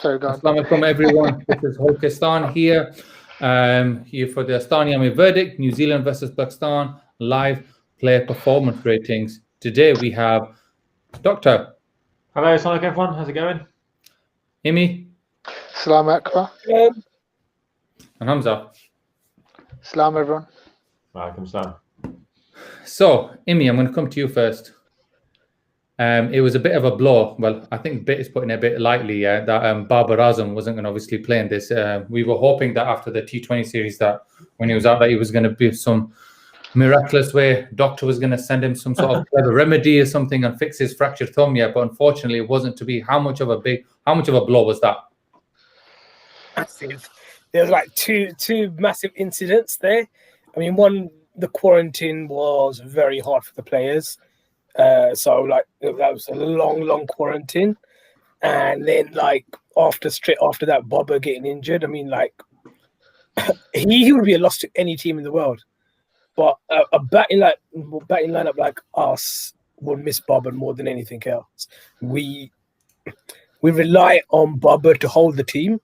Sorry, go on. Assalamu alaikum, everyone. This is Holkistan here. Here for the Stani Army verdict, New Zealand versus Pakistan, live player performance ratings. Today we have Doctor. Hello, assalamu alaikum, everyone. How's it going? Imi. Salam akbar. And Hamza. Salam, everyone. Welcome, Stan. So, Imi, I'm going to come to you first. It was a bit of a blow. Well, I think bit is putting it a bit lightly, that Babar Azam wasn't going to obviously play in this. We were hoping that after the T20 series, that when he was out, that he was going to be some miraculous way. Doctor was going to send him some sort of clever remedy or something and fix his fractured thumb. Yeah, but unfortunately, it wasn't to be. How much of a blow was that? Massive. There was like two massive incidents there. I mean, one, the quarantine was very hard for the players. So like that was a long quarantine, and then like straight after that, Bobber getting injured. I mean, like he would be a loss to any team in the world, but a batting lineup like us would miss Bobber more than anything else. We rely on Bobber to hold the team.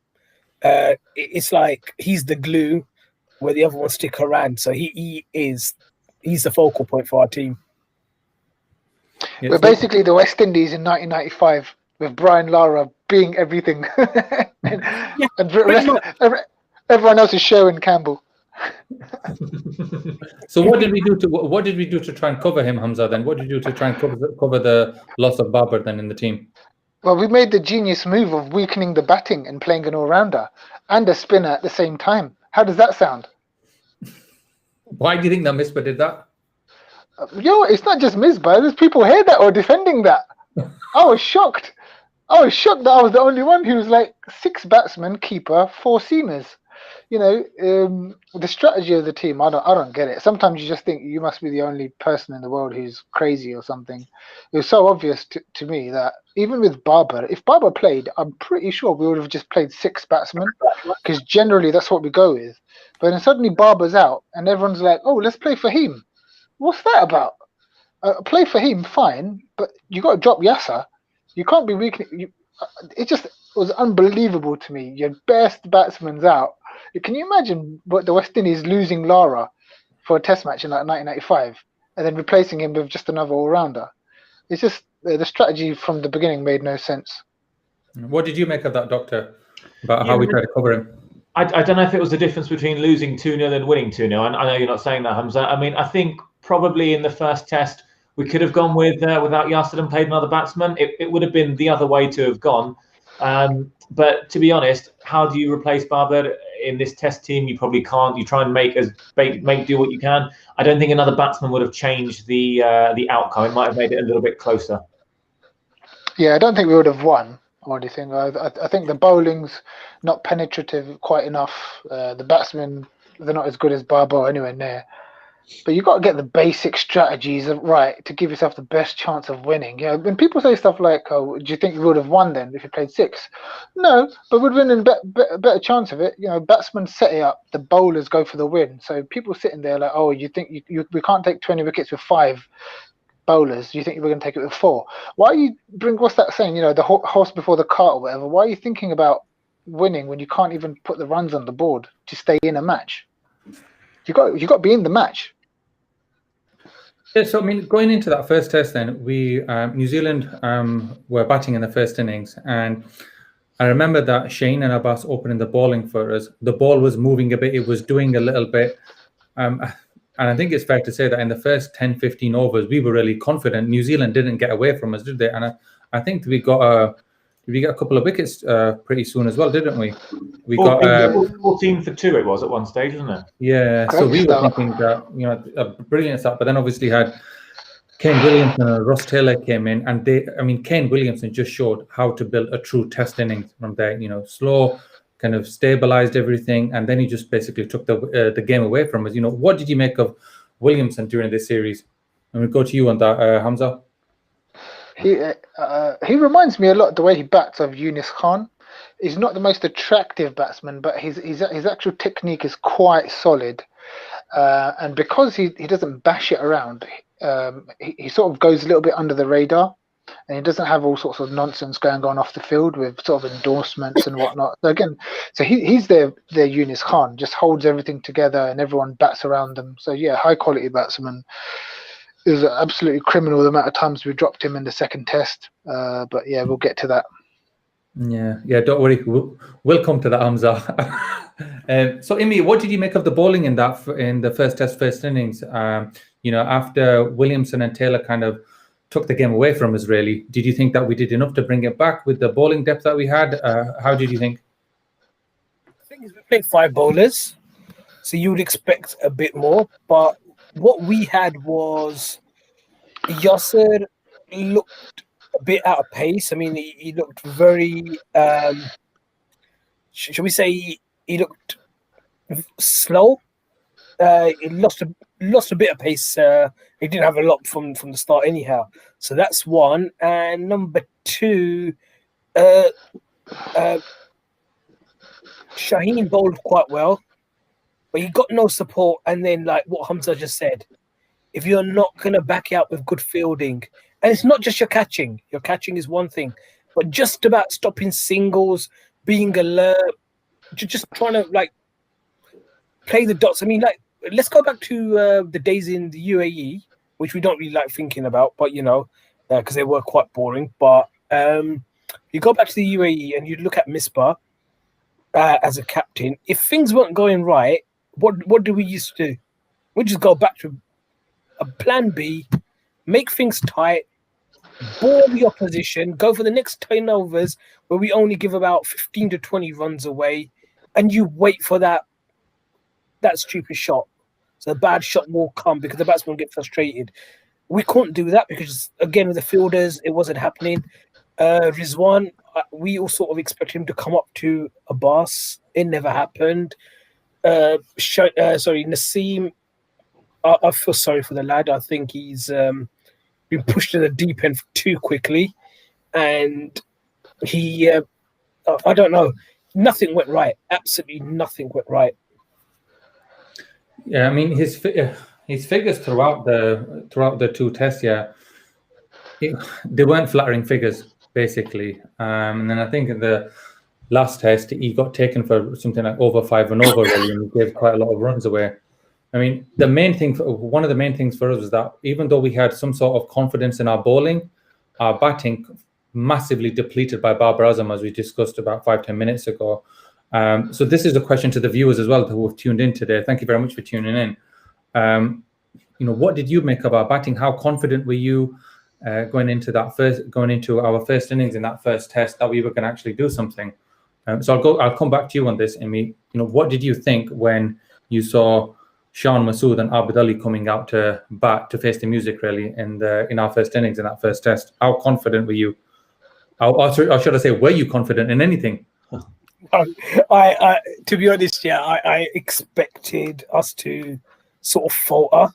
It's like he's the glue where the other ones stick around. So he's the focal point for our team. Yes. We're basically the West Indies in 1995 with Brian Lara being everything, and everyone else is Sherwin Campbell. So what did we do to try and cover him, Hamza? Then what did you do to try and cover the loss of Babar then in the team? Well, we made the genius move of weakening the batting and playing an all-rounder and a spinner at the same time. How does that sound? Why do you think that Misbah did that? It's not just Misbah. There's people here that were defending that. I was shocked. That I was the only one who was like 6 batsmen, keeper, 4 seamers. The strategy of the team, I don't get it. Sometimes you just think you must be the only person in the world who's crazy or something. It was so obvious to me that even with Babar, if Babar played, I'm pretty sure we would have just played 6 batsmen, because generally that's what we go with. But then suddenly Babar's out and everyone's like, oh, let's play Fahim. What's that about? Play Fahim, fine, but you got to drop Yasser. You can't be weakening. It just was unbelievable to me. Your best batsman's out. Can you imagine what the West Indies losing Lara for a test match in like 1995 and then replacing him with just another all-rounder? It's just the strategy from the beginning made no sense. What did you make of that, Doctor, about how we tried to cover him? I don't know if it was the difference between losing 2-0 and winning 2-0. I know you're not saying that, Hamza. I mean, I think probably in the first test, we could have gone without Yasser and played another batsman. It would have been the other way to have gone. But to be honest, how do you replace Babar in this test team? You probably can't. You try and make do what you can. I don't think another batsman would have changed the outcome. It might have made it a little bit closer. Yeah, I don't think we would have won or anything. I think the bowling's not penetrative quite enough. The batsmen, they're not as good as Babar or anywhere near. But you've got to get the basic strategies right to give yourself the best chance of winning. When people say stuff like, "Oh, do you think you would have won then if you played 6?" No, but we'd win in a better chance of it. Batsmen set it up, the bowlers go for the win. So people sitting there like, "Oh, you think we can't take 20 wickets with 5 bowlers? You think we're going to take it with 4?" Why are you what's that saying? The horse before the cart or whatever. Why are you thinking about winning when you can't even put the runs on the board to stay in a match? You got to be in the match. Yeah, so I mean, going into that first test, then we New Zealand were batting in the first innings, and I remember that Shane and Abbas opening the bowling for us. The ball was moving a bit; it was doing a little bit, and I think it's fair to say that in the first 10-15 overs, we were really confident. New Zealand didn't get away from us, did they? And I think we got a couple of wickets pretty soon as well, didn't we? We got 14 for 2. It was at one stage, wasn't it? Yeah. So we were thinking that a brilliant start, but then obviously had Kane Williamson and Ross Taylor came in, and Kane Williamson just showed how to build a true test innings from there. Slow, kind of stabilized everything, and then he just basically took the game away from us. What did you make of Williamson during this series? And we go to you on that, Hamza. He reminds me a lot the way he bats of Yunus Khan. He's not the most attractive batsman, but his actual technique is quite solid. And because he doesn't bash it around, he sort of goes a little bit under the radar. and he doesn't have all sorts of nonsense going on off the field with sort of endorsements and whatnot. So again, he's their Yunus Khan, just holds everything together and everyone bats around them. So yeah, high quality batsman. It was absolutely criminal the amount of times we dropped him in the second test. But yeah, we'll get to that. Yeah, don't worry. We'll come to that, Hamza. So, Imi, what did you make of the bowling in the first test, first innings? After Williamson and Taylor kind of took the game away from us, really, did you think that we did enough to bring it back with the bowling depth that we had? How did you think? I think we played 5 bowlers, so you would expect a bit more. But what we had was Yasser looked a bit out of pace. I mean, he looked very, should we say, he looked slow. He lost a bit of pace. He didn't have a lot from the start anyhow. So that's one. And number 2, Shaheen bowled quite well, but he got no support. And then, like what Hamza just said, if you're not going to back out with good fielding, and it's not just your catching is one thing, but just about stopping singles, being alert, just trying to like play the dots. I mean, like, let's go back to the days in the UAE, which we don't really like thinking about, but because they were quite boring. But you go back to the UAE and you look at Misbah as a captain. If things weren't going right, what do we used to do? We just go back to a plan B, make things tight, ball the opposition, go for the next 10 overs where we only give about 15 to 20 runs away, and you wait for that stupid shot. So the bad shot will come because the batsman will get frustrated. We couldn't do that because, again, with the fielders, it wasn't happening. Rizwan, we all sort of expected him to come up to Abbas. It never happened. Naseem, I feel sorry for the lad. I think he's been pushed to the deep end too quickly. And he, I don't know, nothing went right. Absolutely nothing went right. Yeah, I mean, his figures throughout the 2 tests, they weren't flattering figures, basically. And then I think in the last test, he got taken for something like over 5 and over, really, and he gave quite a lot of runs away. I mean, one of the main things for us was that even though we had some sort of confidence in our bowling, our batting massively depleted by Babar Azam, as we discussed about 5-10 minutes ago. So this is a question to the viewers as well who have tuned in today. Thank you very much for tuning in. What did you make of our batting? How confident were you going into our first innings in that first test that we were going to actually do something? So I'll come back to you on this, Amy. What did you think when you saw Sean Masood and Abid Ali coming out to bat to face the music, really, in our first innings in that first test? How confident were you? Or should I say, were you confident in anything? I to be honest, I expected us to sort of falter.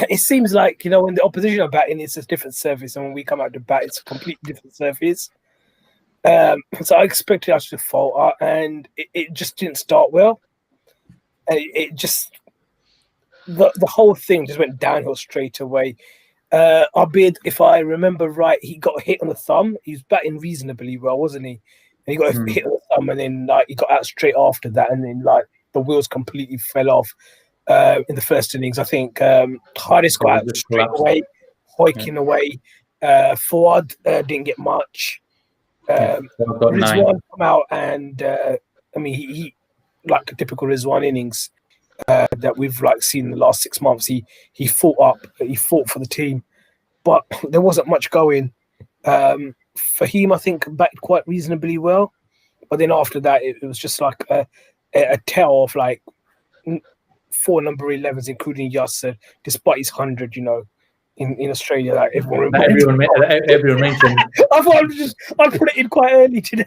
It seems like, when the opposition are batting, it's a different surface, and when we come out to bat, it's a completely different surface. So I expected us to falter, and it just didn't start well. And it just, the whole thing just went downhill straight away. Abid, if I remember right, he got hit on the thumb. He was batting reasonably well, wasn't he? And he got hit on the thumb, and then he got out straight after that, and then the wheels completely fell off in the first innings. I think Haris got out straight away, hoiking away. Fawad didn't get much. Rizwan come out, and he like a typical Rizwan innings that we've seen in the last 6 months. He fought for the team, but there wasn't much going. Fahim, I think, batted quite reasonably well, but then after that, it was just like a tale of 4 number 11s, including Yasser, despite his 100. In Australia, everyone mentioned. I thought I put it in quite early today.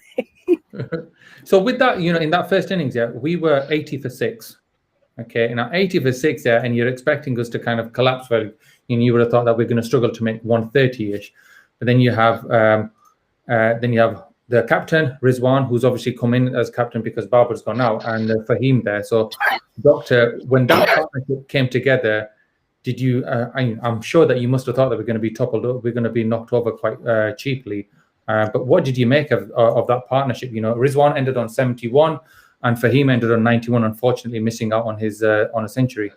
So with that, in that first innings, we were 80 for 6. Okay, now 80 for 6 there, and you're expecting us to kind of collapse. Well, you would have thought that we're going to struggle to make 130-ish. But then you have the captain Rizwan, who's obviously come in as captain because Babar's gone out, and Fahim there. So, Doctor, when that partnership came together, did you? I'm sure that you must have thought that we're going to be toppled, we're going to be knocked over quite cheaply. But what did you make of that partnership? You know, Rizwan ended on 71, and Fahim ended on 91. Unfortunately, missing out on his on a century.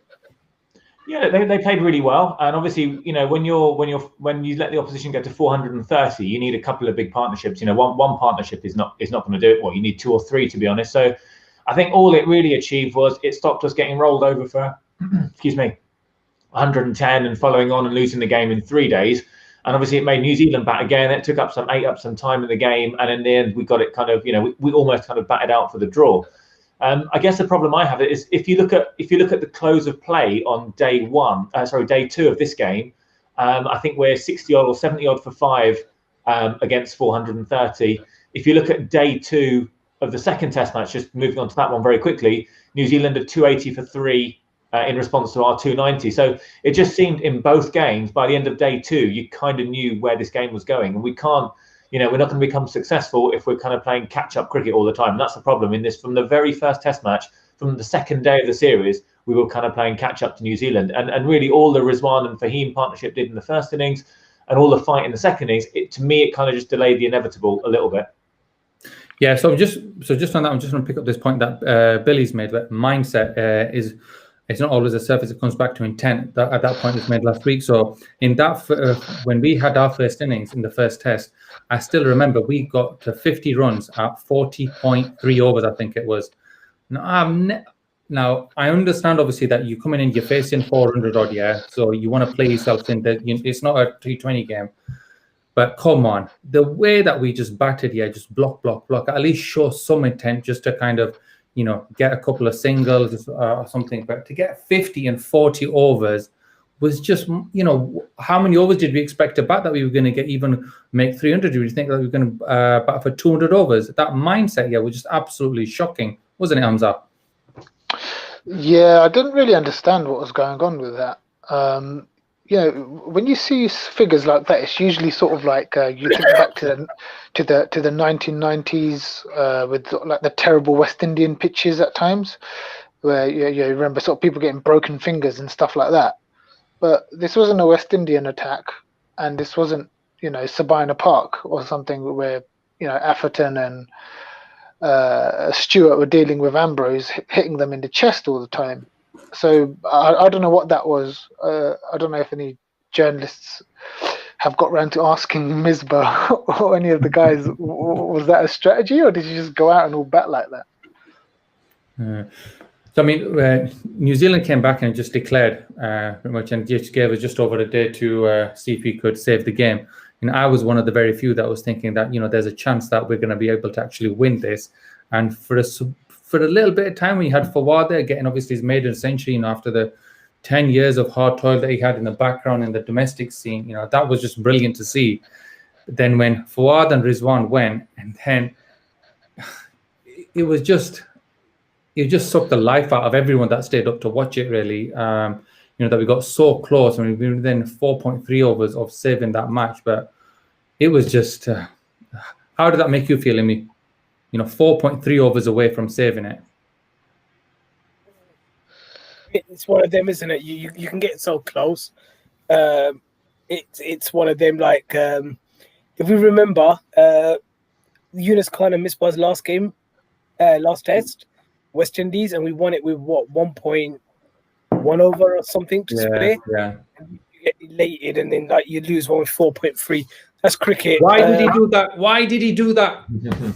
Yeah, they played really well, and obviously, you know, when you let the opposition get to 430, you need a couple of big partnerships. You know, one partnership is not going to do it. Well, you need 2 or 3, to be honest. So, I think all it really achieved was it stopped us getting rolled over for, excuse me, 110 and following on and losing the game in 3 days. And obviously, it made New Zealand bat again. It ate up some time in the game, and in the end, we got it kind of, you know, we almost kind of batted out for the draw. I guess the problem I have is if you look at the close of play on day 2 of this game, I think we're 60 odd or 70 odd for 5 against 430. If you look at day 2 of the second Test match, just moving on to that one very quickly, New Zealand are 280 for 3 in response to our 290. So it just seemed in both games, by the end of day 2, you kind of knew where this game was going, and we can't. You know, we're not going to become successful if we're kind of playing catch-up cricket all the time. And that's the problem in this. From the very first Test match, from the second day of the series, we were kind of playing catch-up to New Zealand. And really all the Rizwan and Fahim partnership did in the first innings and all the fight in the second innings, to me, it kind of just delayed the inevitable a little bit. Yeah, so just on that, I'm just going to pick up this point that Billy's made, that mindset is... It's not always a surface; it comes back to intent. At that point, was made last week. So in that, when we had our first innings in the first Test, I still remember we got to 50 runs at 40.3 overs, I think it was. Now I understand obviously that you come in and you're facing 400 odd, yeah. So you want to play yourself in that. It's not a T20 game, but come on, the way that we just batted, yeah, just block. At least show some intent, just to kind of, you know, get a couple of singles or something. But to get 50 and 40 overs was just, you know, how many overs did we expect to bat that we were going to get, even make 300? Did we think that we were going to bat for 200 overs? That mindset, yeah, was just absolutely shocking, wasn't it, Hamza? Yeah, I didn't really understand what was going on with that. You know, when you see figures like that, it's usually sort of like you think back to the 1990s with like the terrible West Indian pitches at times, where you remember sort of people getting broken fingers and stuff like that. But this wasn't a West Indian attack, and this wasn't, you know, Sabina Park or something where, you know, Atherton and Stewart were dealing with Ambrose, hitting them in the chest all the time. So I don't know what that was. I don't know if any journalists have got around to asking Misbah or any of the guys, was that a strategy, or did you just go out and all bat like that? So I mean, New Zealand came back and just declared pretty much, and just gave us just over a day to see if he could save the game. And I was one of the very few that was thinking that, you know, there's a chance that we're going to be able to actually win this. And for a little bit of time, when you had Fawad there getting obviously his maiden century, you know, after the 10 years of hard toil that he had in the background in the domestic scene, you know, that was just brilliant to see. But then when Fawad and Rizwan went, and then it just sucked the life out of everyone that stayed up to watch it, really. You know, that we got so close. I mean, we were within 4.3 overs of saving that match, but it was just, how did that make you feel, Imi? You know, 4.3 overs away from saving it. It's one of them, isn't it? You can get so close. It's one of them, like, if we remember, Yunus Khan and Misbah's last game, last Test, West Indies, and we won it with what, 1.1 over or something to split. Yeah. And you get elated, and then like you lose one with 4.3. That's cricket. Why did he do that? Why did he do that?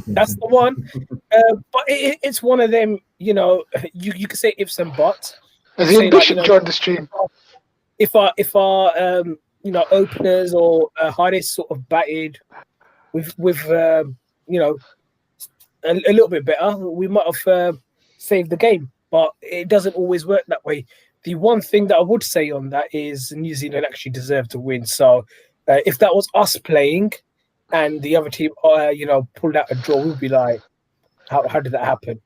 That's the one. But it's one of them, you know, you could say ifs and buts. Has the ambition joined the stream? If our you know, openers or Harris sort of batted with you know, a little bit better, we might have saved the game. But it doesn't always work that way. The one thing that I would say on that is New Zealand actually deserved to win. So if that was us playing and the other team, you know, pulled out a draw, we'd be like, how did that happen?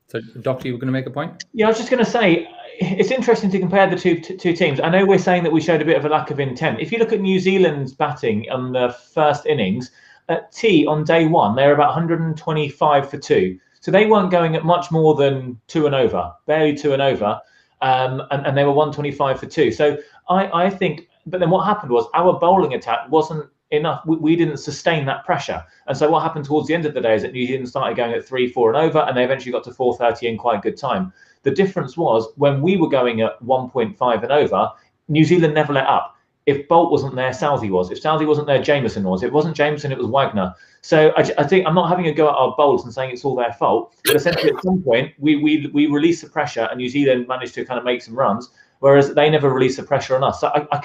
So, Doctor, you were going to make a point? Yeah, I was just going to say, it's interesting to compare the two teams. I know we're saying that we showed a bit of a lack of intent. If you look at New Zealand's batting on the first innings, at T on day one, they're about 125 for 2. So they weren't going at much more than 2 and over, barely 2 and over. and they were 125 for 2. So I think, but then what happened was our bowling attack wasn't enough. We didn't sustain that pressure. And so what happened towards the end of the day is that New Zealand started going at 3, 4 and over, and they eventually got to 430 in quite good time. The difference was when we were going at 1.5 and over, New Zealand never let up. If Bolt wasn't there, Southey was. If Southey wasn't there, Jameson was. If it wasn't Jameson, it was Wagner. So I think I'm not having a go at our bowlers and saying it's all their fault. But essentially, at some point, we released the pressure, and New Zealand managed to kind of make some runs, whereas they never released the pressure on us. So I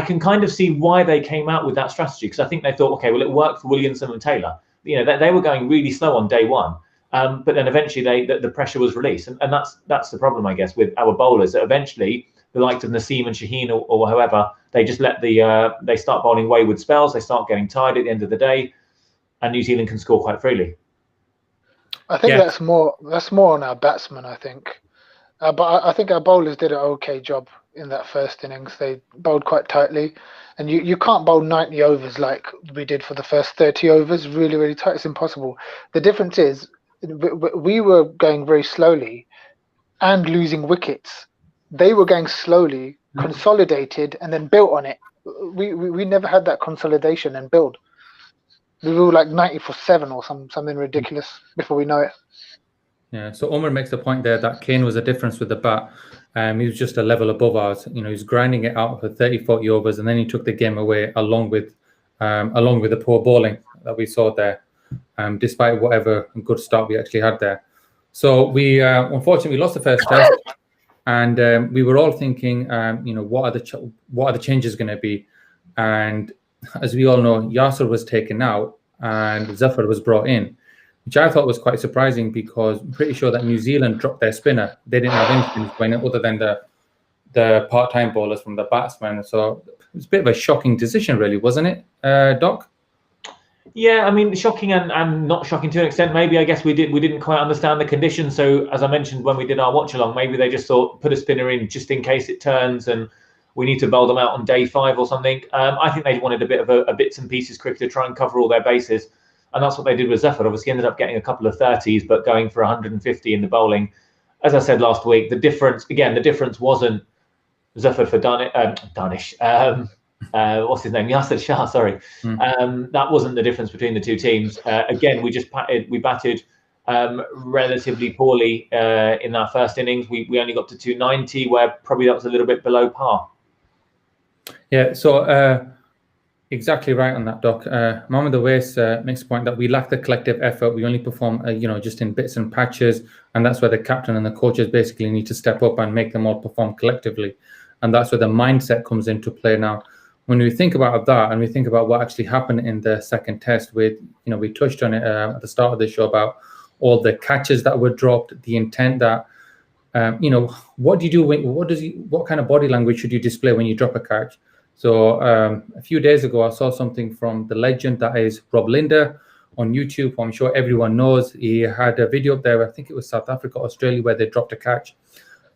can kind of see why they came out with that strategy, because I think they thought, okay, well, it worked for Williamson and Taylor. You know, they were going really slow on day one, but then eventually the pressure was released, and that's the problem, I guess, with our bowlers. That eventually the likes of Naseem and Shaheen or whoever, they just let they start bowling wayward spells. They start getting tired at the end of the day, and New Zealand can score quite freely. I think that's more on our batsmen, I think. But I think our bowlers did an okay job in that first innings. They bowled quite tightly, and you can't bowl 90 overs like we did for the first 30 overs, really, really tight. It's impossible. The difference is we were going very slowly and losing wickets. They were going slowly, consolidated, and then built on it. We never had that consolidation and build. We were like 90 for 7 or something ridiculous before we know it. Yeah, so Omar makes the point there that Kane was a difference with the bat. He was just a level above ours. You know, he was grinding it out for 30, 40 overs, and then he took the game away along with the poor bowling that we saw there, despite whatever good start we actually had there. So we unfortunately lost the first test, and we were all thinking, you know, what are the changes going to be? And as we all know, Yasser was taken out and Zafar was brought in, which I thought was quite surprising, because I'm pretty sure that New Zealand dropped their spinner. They didn't have any spinners going other than the part-time bowlers from the batsmen. So it was a bit of a shocking decision, really, wasn't it, Doc? Yeah, I mean, shocking and not shocking to an extent. Maybe, I guess we didn't quite understand the conditions. So as I mentioned when we did our watch along, maybe they just thought put a spinner in just in case it turns and we need to bowl them out on day 5 or something. I think they wanted a bit of a bits and pieces cricket to try and cover all their bases. And that's what they did with Zafar. Obviously ended up getting a couple of 30s, but going for 150 in the bowling. As I said last week, the difference wasn't Zafar for Danish. What's his name? Yasser Shah, sorry. That wasn't the difference between the two teams. Again, we batted relatively poorly in our first innings. We only got to 290, where probably that was a little bit below par. Yeah, so exactly right on that, Doc. Mohamed Awais makes the point that we lack the collective effort. We only perform, you know, just in bits and patches, and that's where the captain and the coaches basically need to step up and make them all perform collectively. And that's where the mindset comes into play now. When we think about that and we think about what actually happened in the second test, with, you know, we touched on it at the start of the show about all the catches that were dropped, the intent that, you know, what do you do? What kind of body language should you display when you drop a catch? So a few days ago, I saw something from the legend that is Rob Linder on YouTube. I'm sure everyone knows. He had a video up there. I think it was South Africa, Australia, where they dropped a catch.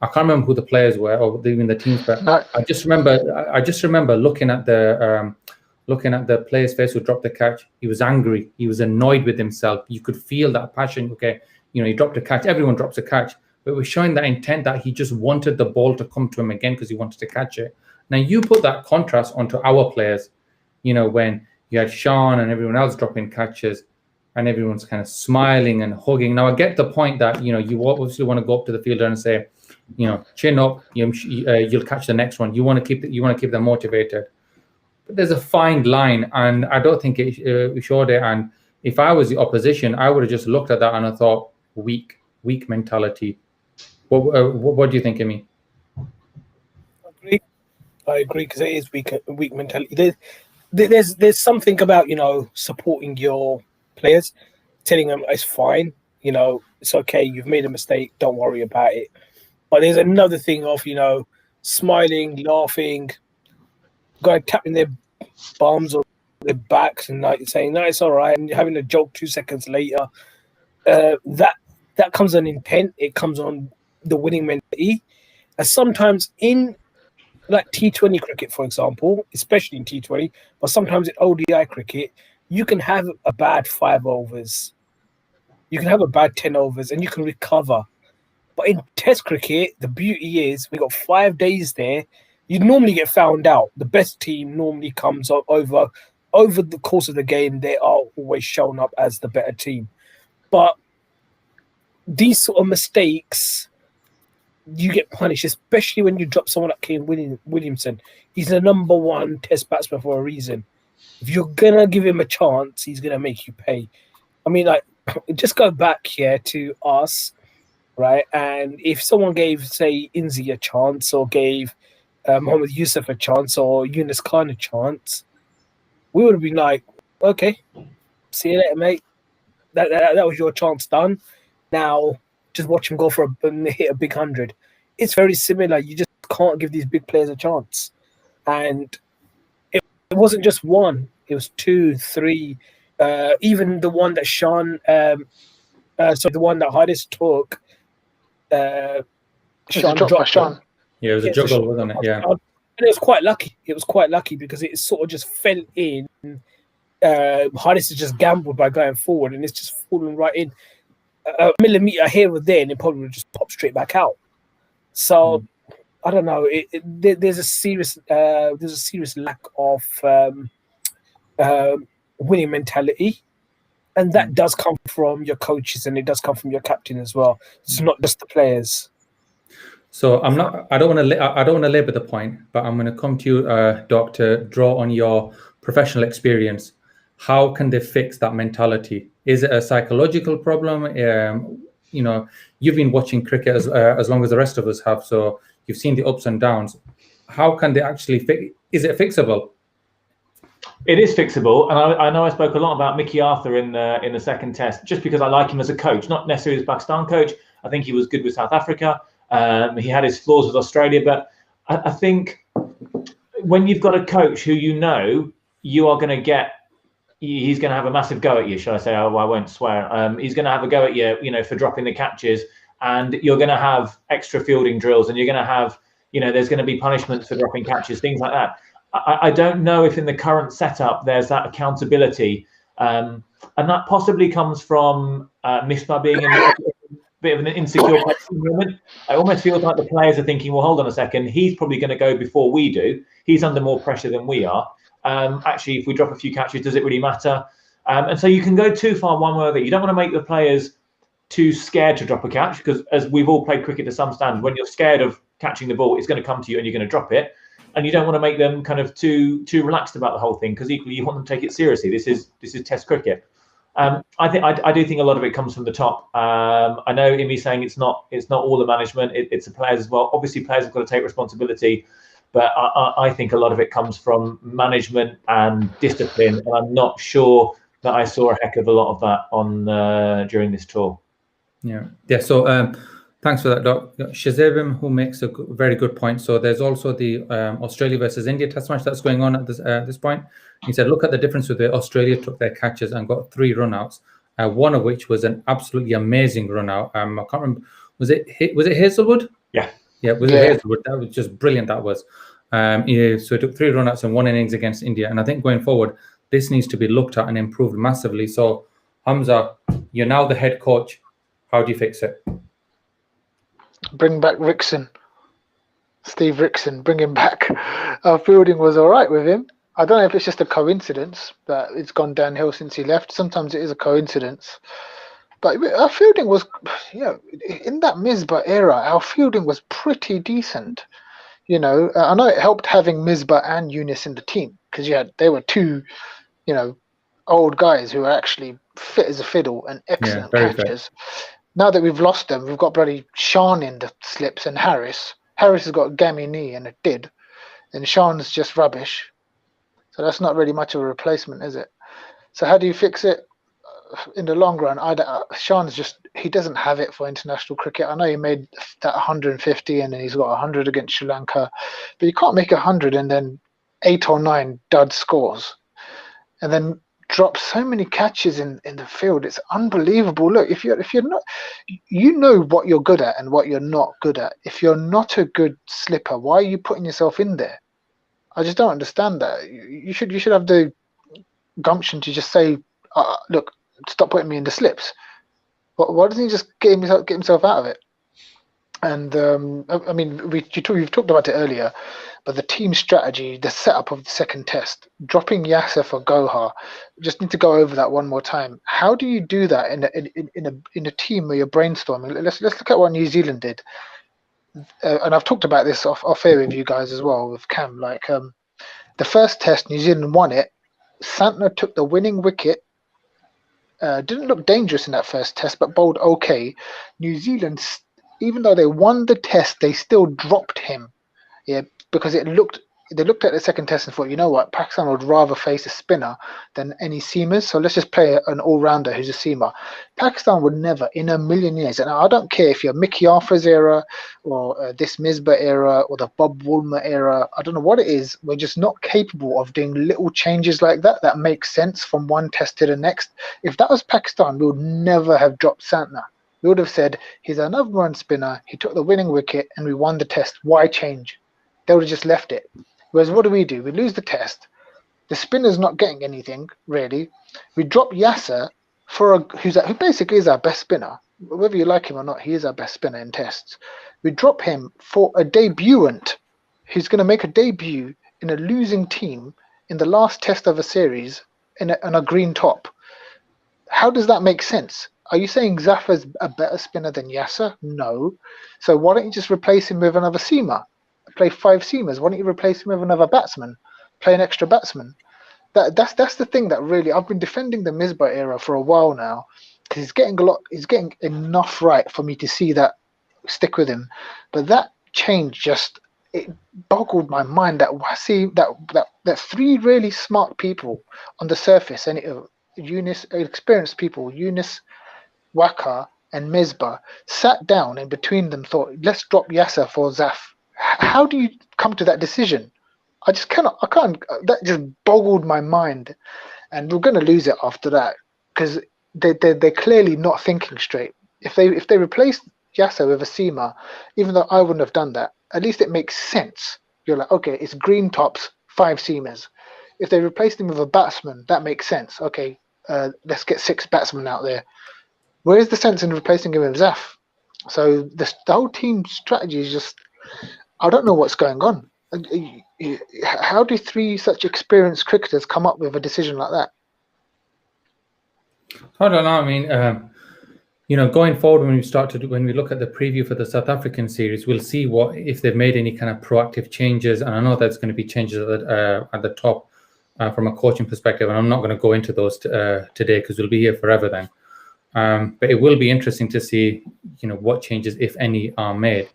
I can't remember who the players were or even the teams, but I just remember looking at the player's face who dropped the catch. He was angry. He was annoyed with himself. You could feel that passion. Okay, you know, he dropped a catch. Everyone drops a catch, but it was showing that intent that he just wanted the ball to come to him again because he wanted to catch it. Now you put that contrast onto our players, you know, when you had Sean and everyone else dropping catches and everyone's kind of smiling and hugging. Now I get the point that, you know, you obviously want to go up to the fielder and say, you know, chin up, you'll catch the next one. You want to keep them motivated. But there's a fine line, and I don't think it showed it. And if I was the opposition, I would have just looked at that and I thought, weak mentality. What do you think, Amy? I agree, because it is weak mentality. There's something about, you know, supporting your players, telling them it's fine, you know, it's okay, you've made a mistake, don't worry about it. But there's another thing of, you know, smiling, laughing, going tapping their bums or their backs and like saying, no, it's all right, and having a joke 2 seconds later. That comes on intent. It comes on the winning mentality. And sometimes in like T20 cricket, for example, especially in T20, but sometimes in ODI cricket, you can have a bad 5 overs. You can have a bad 10 overs and you can recover. But in Test cricket, the beauty is we got 5 days there. You normally get found out. The best team normally comes over the course of the game. They are always shown up as the better team. But these sort of mistakes, you get punished, especially when you drop someone like Kane Williamson. He's the #1 Test batsman for a reason. If you're gonna give him a chance, he's gonna make you pay. I mean, like, just go back here to us, right? And if someone gave, say, Inzi a chance, or gave Mohammad Yusuf a chance, or Yunus Khan a chance, we would have been like, okay, see you later, mate. That was your chance done. Now just watch him go for hit a big 100. It's very similar. You just can't give these big players a chance. And it wasn't just one; it was 2, 3. Even the one that Sean, the one that Hardest took, Sean dropped. Sean. Yeah, it was a juggle, wasn't it? Yeah. And it was quite lucky. It was quite lucky because it sort of just fell in. Hardest has just gambled by going forward, and it's just fallen right in. A millimeter here or there, and it probably would just pop straight back out. So I don't know. There's a serious lack of winning mentality, and that does come from your coaches, and it does come from your captain as well. It's not just the players. So I don't want to labor the point, but I'm going to come to you, Doc, to draw on your professional experience. How can they fix that mentality? Is it a psychological problem? You've been watching cricket as long as the rest of us have, so you've seen the ups and downs. How can they actually fix? Is it fixable? It is fixable, and I know I spoke a lot about Mickey Arthur in the second test, just because I like him as a coach, not necessarily as Pakistan coach. I think he was good with South Africa. He had his flaws with Australia, but I think when you've got a coach who you are going to get, he's going to have a massive go at you, shall I say? Oh, I won't swear. He's going to have a go at you, for dropping the catches, and you're going to have extra fielding drills, and you're going to have, there's going to be punishments for dropping catches, things like that. I don't know if in the current setup there's that accountability, and that possibly comes from Misbah being in a bit of an insecure moment. I almost feel like the players are thinking, well, hold on a second, he's probably going to go before we do. He's under more pressure than we are. Actually, if we drop a few catches, does it really matter? And so you can go too far one way or the other. You don't want to make the players too scared to drop a catch, because as we've all played cricket to some standard, when you're scared of catching the ball, it's going to come to you and you're going to drop it. And you don't want to make them kind of too relaxed about the whole thing, because equally you want them to take it seriously. This is Test cricket. I do think a lot of it comes from the top. I know Imi's saying it's not all the management. It's the players as well. Obviously, players have got to take responsibility, but I think a lot of it comes from management and discipline. And I'm not sure that I saw a heck of a lot of that on during this tour. Yeah. So thanks for that, Doc. Shazevim, who makes a very good point. So there's also the Australia versus India test match that's going on at this point. He said, look at the difference with the Australia took their catches and got 3 run-outs, one of which was an absolutely amazing run-out. I can't remember. Was it Hazelwood? Yeah. Yeah, it was Hazelwood. That was just brilliant, that was. So he took 3 run-outs in 1 innings against India. And I think going forward, this needs to be looked at and improved massively. So, Hamza, you're now the head coach. How do you fix it? Bring back Rickson. Steve Rickson, bring him back. Our fielding was all right with him. I don't know if it's just a coincidence that it's gone downhill since he left. Sometimes it is a coincidence. But our fielding was, in that Misbah era, our fielding was pretty decent. I know it helped having Misbah and Yunus in the team, because they were 2, old guys who were actually fit as a fiddle and excellent catchers. Now that we've lost them, we've got bloody Sean in the slips and Harris. Harris has got a gammy knee, and it did. And Sean's just rubbish. So that's not really much of a replacement, is it? So how do you fix it in the long run? He doesn't have it for international cricket. I know he made that 150 and then he's got 100 against Sri Lanka. But you can't make 100 and then 8 or 9 dud scores. And then drop so many catches in the field. It's unbelievable. Look, if you're not, what you're good at and what you're not good at. If you're not a good slipper, why are you putting yourself in there? I just don't understand that. You should have the gumption to just say, look, stop putting me in the slips. Why doesn't he just get himself out of it? And I mean, we've talked about it earlier, but the team strategy, the setup of the second test, dropping Yasser for Gohar, just need to go over that one more time. How do you do that in a team where you're brainstorming? Let's look at what New Zealand did, and I've talked about this off air with you guys as well with Cam. Like the first test, New Zealand won it. Santner took the winning wicket. Didn't look dangerous in that first test, but bowled okay. New Zealand, even though they won the test, they still dropped him. Yeah, because they looked at the second test and thought, you know what, Pakistan would rather face a spinner than any seamers. So let's just play an all-rounder who's a seamer. Pakistan would never, in a million years, and I don't care if you're Mickey Arthur's era or this Misbah era or the Bob Woolmer era. I don't know what it is. We're just not capable of doing little changes like that make sense from one test to the next. If that was Pakistan, we would never have dropped Santner. We would have said, he's a number one spinner, he took the winning wicket, and we won the test. Why change? They would have just left it. Whereas what do? We lose the test. The spinner's not getting anything, really. We drop Yasser for who basically is our best spinner. Whether you like him or not, he is our best spinner in tests. We drop him for a debutant who's going to make a debut in a losing team in the last test of a series on a green top. How does that make sense? Are you saying Zafar's a better spinner than Yasser? No. So why don't you just replace him with another seamer? Play 5 seamers. Why don't you replace him with another batsman? Play an extra batsman. That's the thing that really I've been defending the Misbah era for a while now because he's getting enough right for me to see that stick with him. But that change it boggled my mind that that 3 really smart people on the surface and experienced people, Yunus, Waqar, and Misbah sat down and between them thought, let's drop Yasser for Zaf. How do you come to that decision? I can't. That just boggled my mind, and we're going to lose it after that because they're clearly not thinking straight. If they replaced Yasser with a seamer, even though I wouldn't have done that, at least it makes sense. You're like, okay, it's green tops, 5 seamers. If they replaced him with a batsman, that makes sense. Okay, let's get 6 batsmen out there. Where's the sense in replacing him with Zaf? So the whole team strategy is just. I don't know what's going on. How do 3 such experienced cricketers come up with a decision like that? I don't know. I mean, going forward when we look at the preview for the South African series, we'll see if they've made any kind of proactive changes. And I know there's going to be changes at the top from a coaching perspective, and I'm not going to go into those today because we'll be here forever then. But it will be interesting to see, what changes, if any, are made.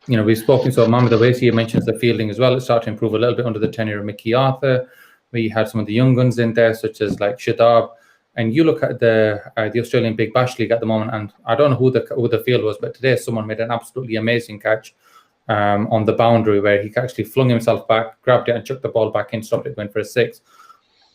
We've spoken, so Mohamed Awais mentions the fielding as well. It started to improve a little bit under the tenure of Mickey Arthur. We had some of the young guns in there, such as like Shadab. And you look at the Australian Big Bash League at the moment, and I don't know who the field was, but today someone made an absolutely amazing catch on the boundary where he actually flung himself back, grabbed it and chucked the ball back in, stopped it going for a 6.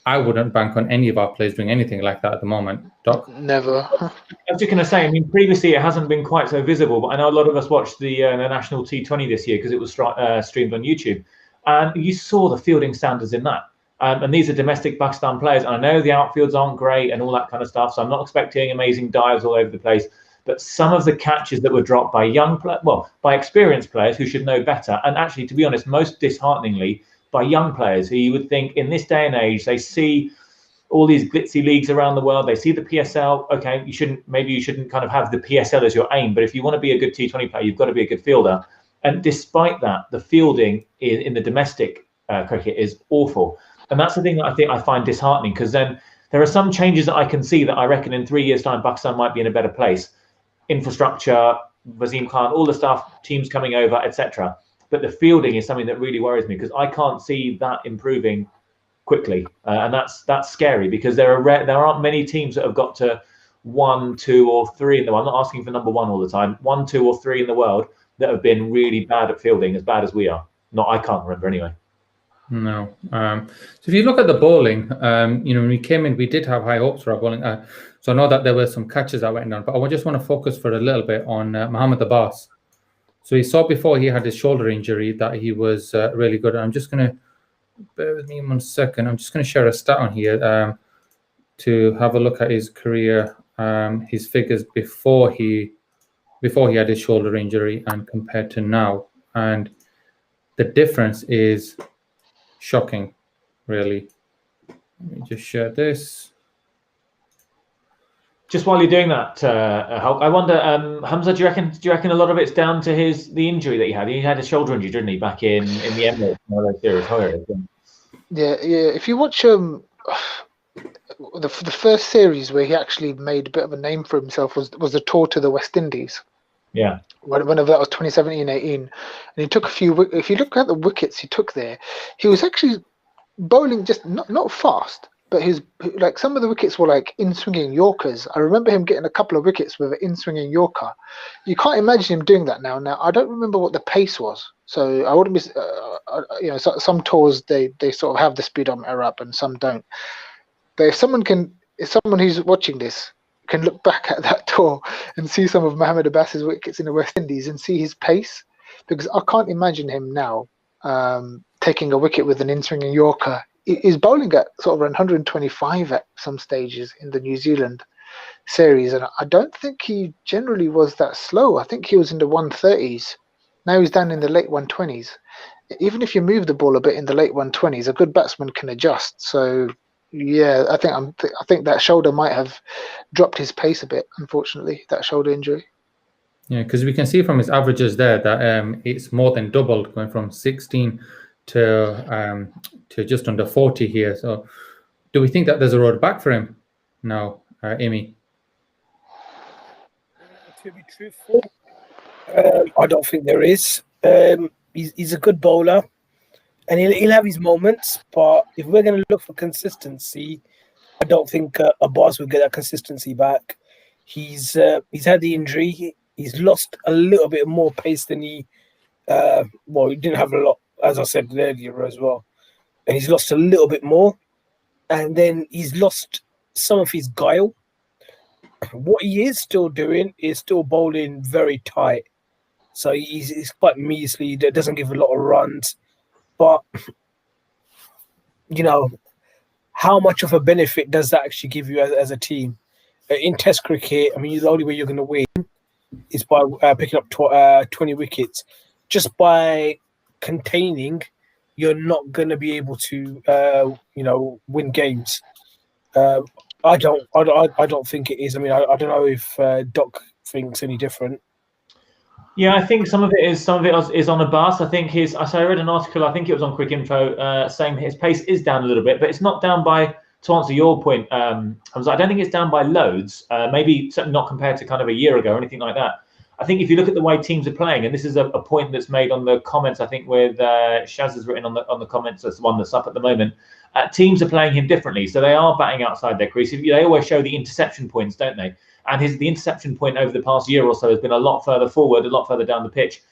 I wouldn't bank on any of our players doing anything like that at the moment. Doc? Never. I was just going to say, I mean, previously it hasn't been quite so visible, but I know a lot of us watched the National T20 this year because it was streamed on YouTube. And you saw the fielding standards in that. And these are domestic Pakistan players. And I know the outfields aren't great and all that kind of stuff, so I'm not expecting amazing dives all over the place. But some of the catches that were dropped by by experienced players who should know better, and actually, to be honest, most dishearteningly, by young players who you would think in this day and age, they see all these glitzy leagues around the world, they see the PSL. Okay, you shouldn't kind of have the PSL as your aim, but if you want to be a good T20 player, you've got to be a good fielder. And despite that, the fielding in the domestic cricket is awful. And that's the thing that I find disheartening, because then there are some changes that I can see that I reckon in 3 years' time, Pakistan might be in a better place. Infrastructure, Wasim Khan, all the stuff, teams coming over, etc. But the fielding is something that really worries me because I can't see that improving quickly, and that's scary because there aren't many teams that have got to 1, 2, or 3 in the world. I'm not asking for number 1 all the time. 1, 2, or 3 in the world that have been really bad at fielding, as bad as we are. I can't remember anyway. No. So if you look at the bowling, when we came in, we did have high hopes for our bowling. So I know that there were some catches that went down, but I just want to focus for a little bit on Mohamed Abbas. So he saw before he had his shoulder injury that he was really good. I'm just going to, bear with me 1 second. I'm just going to share a stat on here to have a look at his career, his figures before he before he had his shoulder injury and compared to now. And the difference is shocking, really. Let me just share this. Just while you're doing that, Hulk, I wonder, Hamza, do you reckon a lot of it's down to the injury that he had? He had a shoulder injury, didn't he, back in the Emirates series? Yeah. If you watch the first series where he actually made a bit of a name for himself was the tour to the West Indies. Yeah. Whenever that was 2017-18, and he took a few. If you look at the wickets he took there, he was actually bowling just not fast, but his like some of the wickets were like in-swinging Yorkers. I remember him getting a couple of wickets with an in-swinging Yorker. You can't imagine him doing that now. Now I don't remember what the pace was, so I wouldn't be. Some tours they sort of have the speedometer up and some don't. But if someone who's watching this can look back at that tour and see some of Mohamed Abbas's wickets in the West Indies and see his pace, because I can't imagine him now taking a wicket with an in-swinging Yorker. He's bowling at sort of 125 at some stages in the New Zealand series, and I don't think he generally was that slow. I think he was in the 130s. Now he's down in the late 120s. Even if you move the ball a bit in the late 120s, a good batsman can adjust. So yeah, I think that shoulder might have dropped his pace a bit, unfortunately, that shoulder injury. Yeah, because we can see from his averages there that it's more than doubled, going from 16 to just under 40 here. So do we think that there's a road back for him now, Amy? To be truthful, I don't think there is. He's a good bowler, and he'll have his moments. But if we're going to look for consistency, I don't think Abbas will get that consistency back. He's had the injury. He's lost a little bit more pace than he didn't have a lot, as I said earlier as well. And he's lost a little bit more. And then he's lost some of his guile. What he is still doing is still bowling very tight. So he's quite measly. That doesn't give a lot of runs. But, how much of a benefit does that actually give you as a team? In Test cricket, I mean, the only way you're going to win is by picking up 20 wickets. Just by containing, you're not going to be able to, win games. I don't think it is. I mean, I don't know if Doc thinks any different. Yeah, I think some of it is on Abbas. I think I read an article, I think it was on Quick Info, saying his pace is down a little bit, but it's not down by, to answer your point, Hamza, I don't think it's down by loads, maybe not compared to kind of a year ago or anything like that. I think if you look at the way teams are playing, and this is a point that's made on the comments, I think with Shaz has written on the comments, that's the one that's up at the moment, teams are playing him differently. So they are batting outside their crease. They always show the interception points, don't they? And the interception point over the past year or so has been a lot further forward, a lot further down the pitch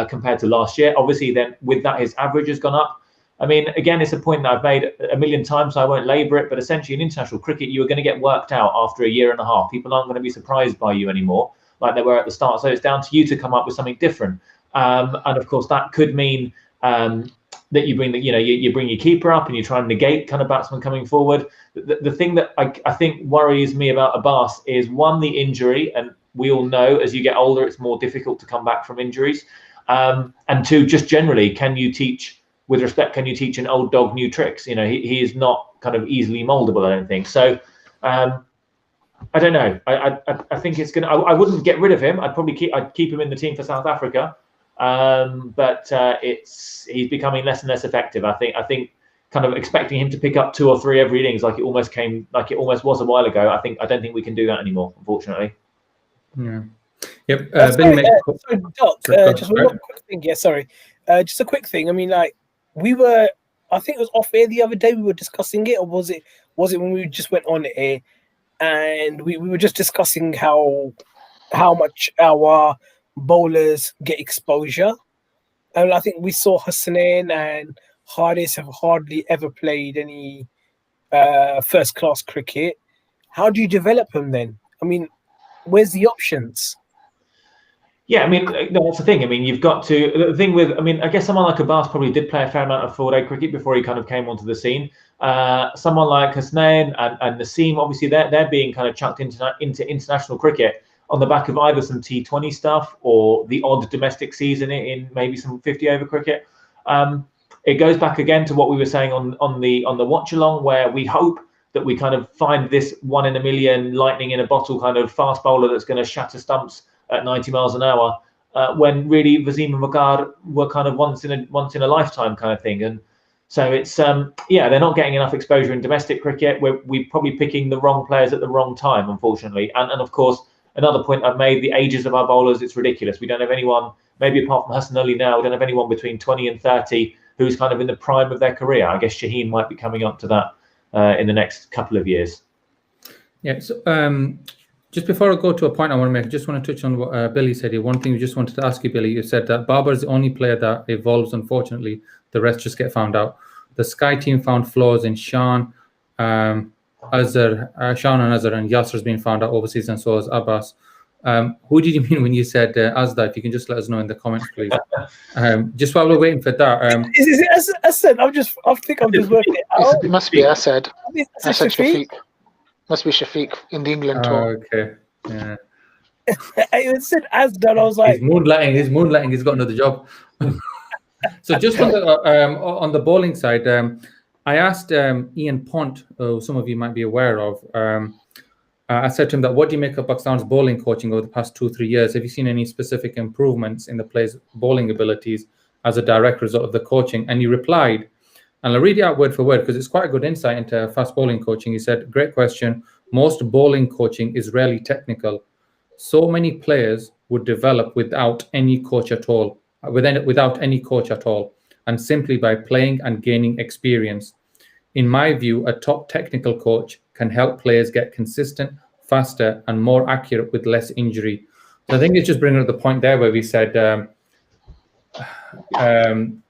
compared to last year. Obviously, then with that, his average has gone up. I mean, again, it's a point that I've made a million times, so I won't labour it. But essentially, in international cricket, you are going to get worked out after a year and a half. People aren't going to be surprised by you anymore, like they were at the start. So it's down to you to come up with something different. And of course, that could mean that you bring you bring your keeper up and you try and negate kind of batsmen coming forward. The thing that I think worries me about Abbas is, one, the injury, and we all know as you get older it's more difficult to come back from injuries. And two, just generally, can you teach an old dog new tricks? He is not kind of easily moldable, I don't think. So I don't know. I think it's gonna. I wouldn't get rid of him. I'd keep him in the team for South Africa. But he's becoming less and less effective. I think kind of expecting him to pick up 2 or 3 every innings like it almost was a while ago. I don't think we can do that anymore, unfortunately. Yeah. Yep. Sorry, Doc, just one quick thing. Yeah, sorry. Just a quick thing. I mean, like I think it was off air the other day. We were discussing it, or was it when we just went on air, and we were just discussing how much our bowlers get exposure. And I think we saw Hassanein and Hardis have hardly ever played any first class cricket. How do you develop them then? I mean, where's the options? Yeah, I mean, that's the thing. I mean, you've got to, the thing with, I mean, I guess someone like Abbas probably did play a fair amount of four-day cricket before he kind of came onto the scene. Someone like Hasnain and Naseem, obviously they're being kind of chucked into international cricket. on the back of either some T20 stuff or the odd domestic season in maybe some 50-over cricket. It goes back again to what we were saying on the watch along, where we hope that we kind of find this 1 in a million, lightning in a bottle kind of fast bowler that's going to shatter stumps at 90 miles an hour. When really Wasim and Waqar were kind of once in a lifetime kind of thing. And so it's they're not getting enough exposure in domestic cricket. We're probably picking the wrong players at the wrong time, unfortunately. And of course, another point I've made, the ages of our bowlers, it's ridiculous. We don't have anyone, maybe apart from Hassan Ali now, we don't have anyone between 20 and 30 who's kind of in the prime of their career. I guess Shaheen might be coming up to that in the next couple of years. Yeah, so just before I go to a point I want to make, I just want to touch on what Billy said here. One thing we just wanted to ask you, Billy, you said that Babar is the only player that evolves, unfortunately. The rest just get found out. The Sky team found flaws in Shan, Shan and Azhar, and Yasser's been found out overseas, and so has Abbas. Who did you mean when you said Azhar? If you can just let us know in the comments, please. Just while we're waiting for that. Is it Asad? I think I'm just working it out. It must be Asad. Asad Shafiq? Shafiq. Must be Shafiq in the England tour. Okay. Yeah. It said Asad. I was like, He's moonlighting. He's got another job. So just on the bowling side, I asked Ian Pont, who some of you might be aware of. I said to him that, what do you make of Pakistan's bowling coaching over the past 2-3 years? Have you seen any specific improvements in the players' bowling abilities as a direct result of the coaching? And he replied, and I'll read it out word for word because it's quite a good insight into fast bowling coaching. He said, great question. Most bowling coaching is rarely technical. So many players would develop without any coach at all, and simply by playing and gaining experience. In my view, a top technical coach can help players get consistent, faster, and more accurate with less injury. So I think it's just bringing up the point there where we said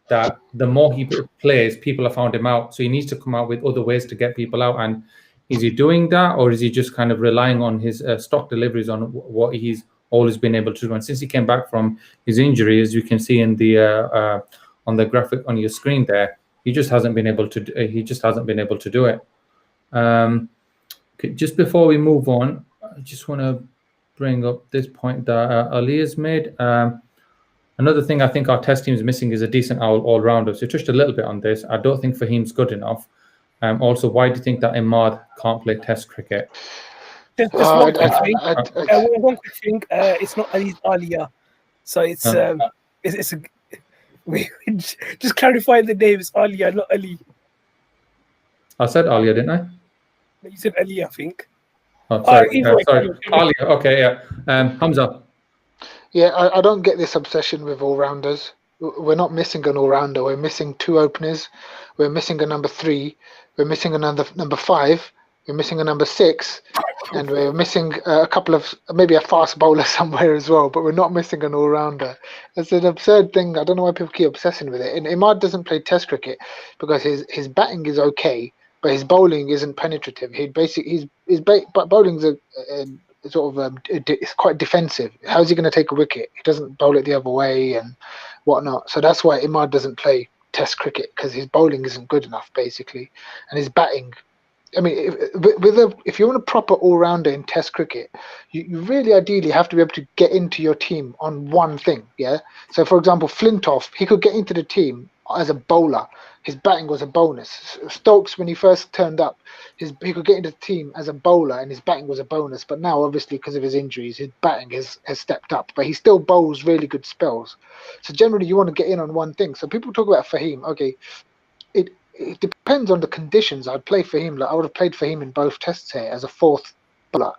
that the more he plays, people have found him out. So he needs to come out with other ways to get people out. And is he doing that, or is he just kind of relying on his stock deliveries on what he's always been able to do? And since he came back from his injury, as you can see in the on the graphic on your screen there, he just hasn't been able to. Do it. Okay, just before we move on, I just want to bring up this point that Ali has made. Another thing I think our test team is missing is a decent all-rounder. So you touched a little bit on this. I don't think Fahim's good enough. Also, why do you think that Imad can't play test cricket? Just one quick thing. One quick thing. It's not Ali's Alia, so it's a. We just clarifying the name. It's Alia, not Ali. I said Alia, didn't I? You said Ali, I think. Oh, sorry. Sorry. Alia. Okay, yeah. Hamza. Yeah, I don't get this obsession with all-rounders. We're not missing an all-rounder. We're missing 2 openers. We're missing a number 3. We're missing another number 5. We're missing a number 6. And we're missing a couple of, maybe a fast bowler somewhere as well, but we're not missing an all-rounder. It's an absurd thing. I don't know why people keep obsessing with it. And Imad doesn't play test cricket because his batting is okay, but his bowling isn't penetrative. His bowling's it's quite defensive. How's he going to take a wicket? He doesn't bowl it the other way and whatnot. So that's why Imad doesn't play test cricket, because his bowling isn't good enough, basically, and his batting. I mean, if you want a proper all-rounder in test cricket, you really ideally have to be able to get into your team on one thing, yeah? So, for example, Flintoff, he could get into the team as a bowler. His batting was a bonus. Stokes, when he first turned up, he could get into the team as a bowler and his batting was a bonus. But now, obviously, because of his injuries, his batting has stepped up. But he still bowls really good spells. So generally, you want to get in on one thing. So people talk about Fahim. Okay, it depends on the conditions. I'd play Fahim. Like I would have played Fahim in both tests here as a 4th bowler.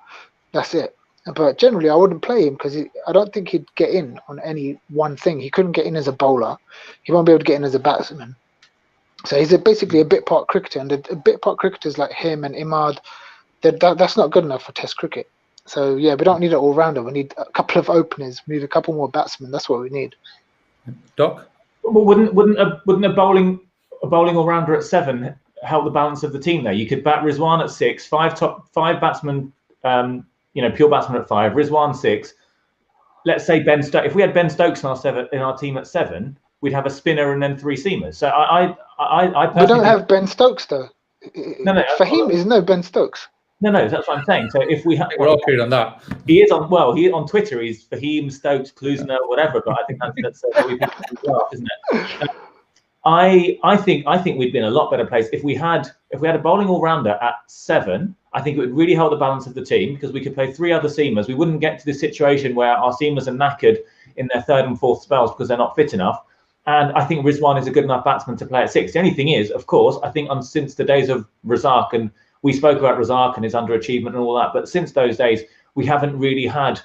That's it. But generally, I wouldn't play him because I don't think he'd get in on any one thing. He couldn't get in as a bowler. He won't be able to get in as a batsman. So he's basically a bit part cricketer, and a bit part cricketers like him and Imad, that's not good enough for test cricket. So yeah, we don't need an all-rounder. We need a couple of openers. We need a couple more batsmen. That's what we need. Doc? Well, wouldn't a bowling all-rounder at 7 help the balance of the team there? You could bat Rizwan at 6, 5 batsmen, pure batsmen at 5, Rizwan 6. Let's say Ben Stokes. If we had Ben Stokes in our team at 7, we'd have a spinner and then 3 seamers. So I personally we don't have Ben Stokes though. No, Fahim is no Ben Stokes. No, that's what I'm saying. So if we We're all clear on that. he is on. Well, he on Twitter. He's Fahim, Stokes, Klusner, whatever. But I think that's what we picked up, isn't it? I think we'd be in a lot better place if we had a bowling all rounder at 7. I think it would really help the balance of the team because we could play 3 other seamers. We wouldn't get to this situation where our seamers are knackered in their 3rd and 4th spells because they're not fit enough. And I think Rizwan is a good enough batsman to play at 6. The only thing is, of course, I think since the days of Razak, and we spoke about Razak and his underachievement and all that, but since those days, we haven't really had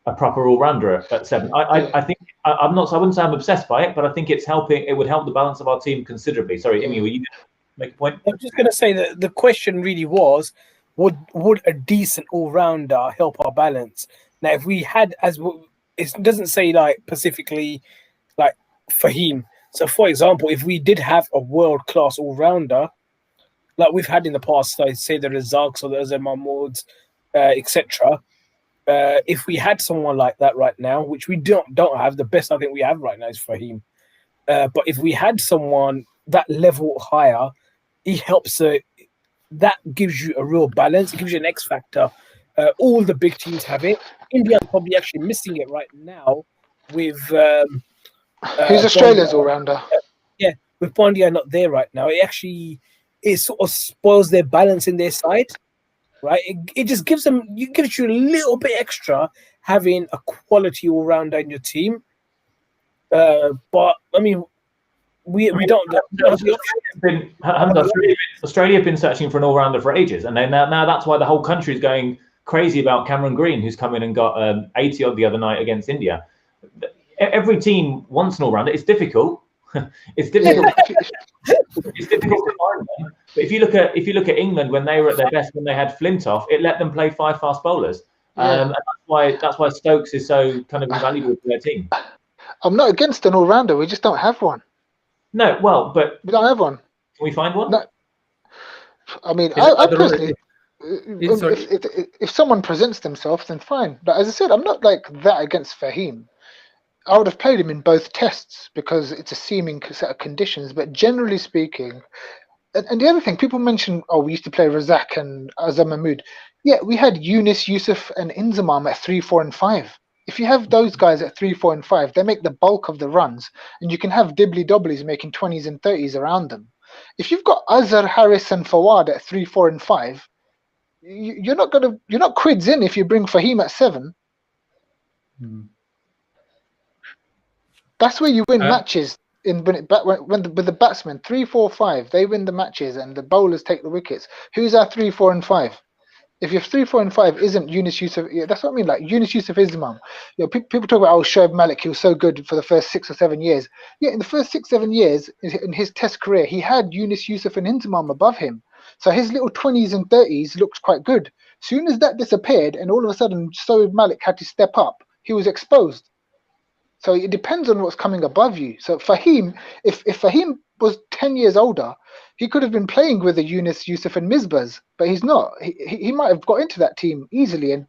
a proper all-rounder at 7. I think I wouldn't say I'm obsessed by it, but I think it's helping. It would help the balance of our team considerably. Sorry, Imi, were you going to make a point? I'm just going to say that the question really was, would a decent all-rounder help our balance? Now, if we had, it doesn't say like specifically like Fahim. So, for example, if we did have a world-class all-rounder, like we've had in the past, like say the Razaks or the Azhar Mahmoods, etc. If we had someone like that right now, which we don't have, the best I think we have right now is Fahim. But if we had someone that level higher, he helps. That gives you a real balance. It gives you an X factor. All the big teams have it. India's probably actually missing it right now with. Who's Australia's all-rounder? Yeah, with Pandya not there right now, it sort of spoils their balance in their side. Right, it just gives you a little bit extra having a quality all rounder in your team. But I mean, we don't. Australia have been searching for an all rounder for ages, and now that's why the whole country is going crazy about Cameron Green, who's come in and got 80 odd the other night against India. Every team wants an all rounder. It's difficult. It's difficult. It's difficult to find them. But if you look at England when they were at their best, when they had Flintoff, it let them play 5 fast bowlers. And that's why Stokes is so kind of invaluable to their team. I'm not against an all-rounder. We just don't have one. No, well, but we don't have one. Can we find one? No. I mean, I personally, if someone presents themselves, then fine. But as I said, I'm not like that against Fahim. I would have played him in both tests because it's a seeming set of conditions. But generally speaking, and the other thing, people mention, we used to play Razak and Azhar Mahmood. Yeah, we had Yunus, Yusuf, and Inzamam at 3, 4, and 5. If you have those guys at 3, 4, and 5, they make the bulk of the runs, and you can have dibbly-dobblies making 20s and 30s around them. If you've got Azhar, Harris, and Fawad at 3, 4, and 5, you're not quids in if you bring Fahim at 7. That's where you win matches when the batsmen 3, 4, 5 they win the matches and the bowlers take the wickets. Who's our 3, 4, and 5? If your 3, 4, and 5 isn't Yunus Yusuf, that's what I mean. Like Yunus Yusuf Islam. People talk about Shoaib Malik. He was so good for the first 6 or 7 years. Yeah, in the first 6, 7 years in his Test career, he had Yunus Yusuf and Inzamam above him. So his little 20s and 30s looked quite good. Soon as that disappeared, and all of a sudden Shoaib Malik had to step up, he was exposed. So it depends on what's coming above you. So Fahim, if Fahim was 10 years older, he could have been playing with the Yunus, Yusuf, and Misbahs, but he's not. He might have got into that team easily and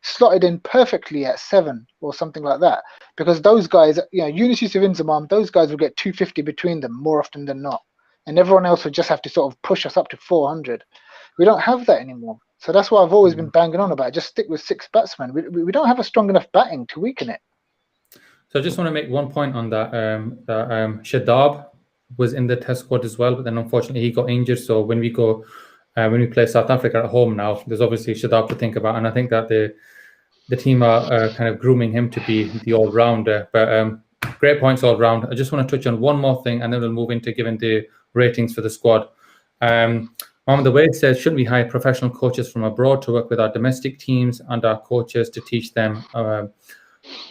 slotted in perfectly at 7 or something like that. Because those guys, Yunus, Yusuf, Inzamam, those guys will get 250 between them more often than not. And everyone else would just have to sort of push us up to 400. We don't have that anymore. So that's why I've always been banging on about. Just stick with 6 batsmen. We don't have a strong enough batting to weaken it. So I just want to make one point on that. Shadab was in the Test squad as well, but then unfortunately he got injured. So when we play South Africa at home now, there's obviously Shadab to think about, and I think that the team are kind of grooming him to be the all-rounder. But great points all round. I just want to touch on one more thing, and then we'll move into giving the ratings for the squad. Mohammed Wade says, shouldn't we hire professional coaches from abroad to work with our domestic teams and our coaches to teach them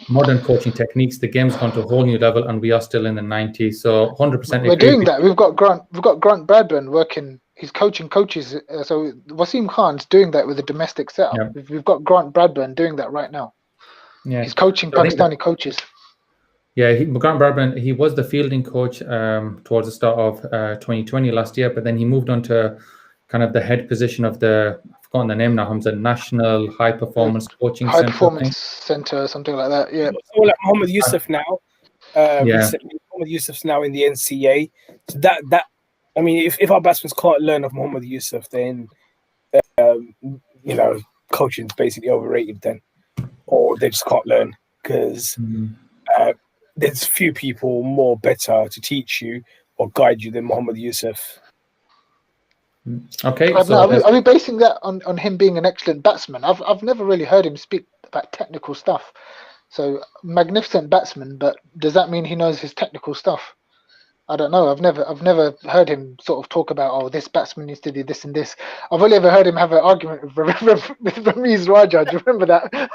modern coaching techniques? The game's gone to a whole new level, and we are still in the 90s. So 100%. We're doing that. We've got Grant Bradburn working. He's coaching coaches. So Wasim Khan's doing that with a domestic setup. Yeah. We've got Grant Bradburn doing that right now. Yeah, he's coaching Pakistani coaches. Yeah, Grant Bradburn, he was the fielding coach towards the start of 2020 last year, but then he moved on to kind of the head position of I've forgotten the name now, Hamza, National High Performance Coaching Center. High Performance Center, something like that, yeah. So like Mohammed Yusuf now. Recently, Mohammed Yusuf's now in the NCA. So that I mean, if our batsmen can't learn of Mohammed Yusuf, then you know, coaching is basically overrated then, or they just can't learn because there's few people more better to teach you or guide you than Mohamed Yusuf. Okay, I so don't know, are we basing that on him being an excellent batsman? I've never really heard him speak about technical stuff. So magnificent batsman, but does that mean he knows his technical stuff? I don't know. I've never heard him sort of talk about, oh, this batsman needs to do this and this. I've only ever heard him have an argument with Ramiz Raja. Do you remember that?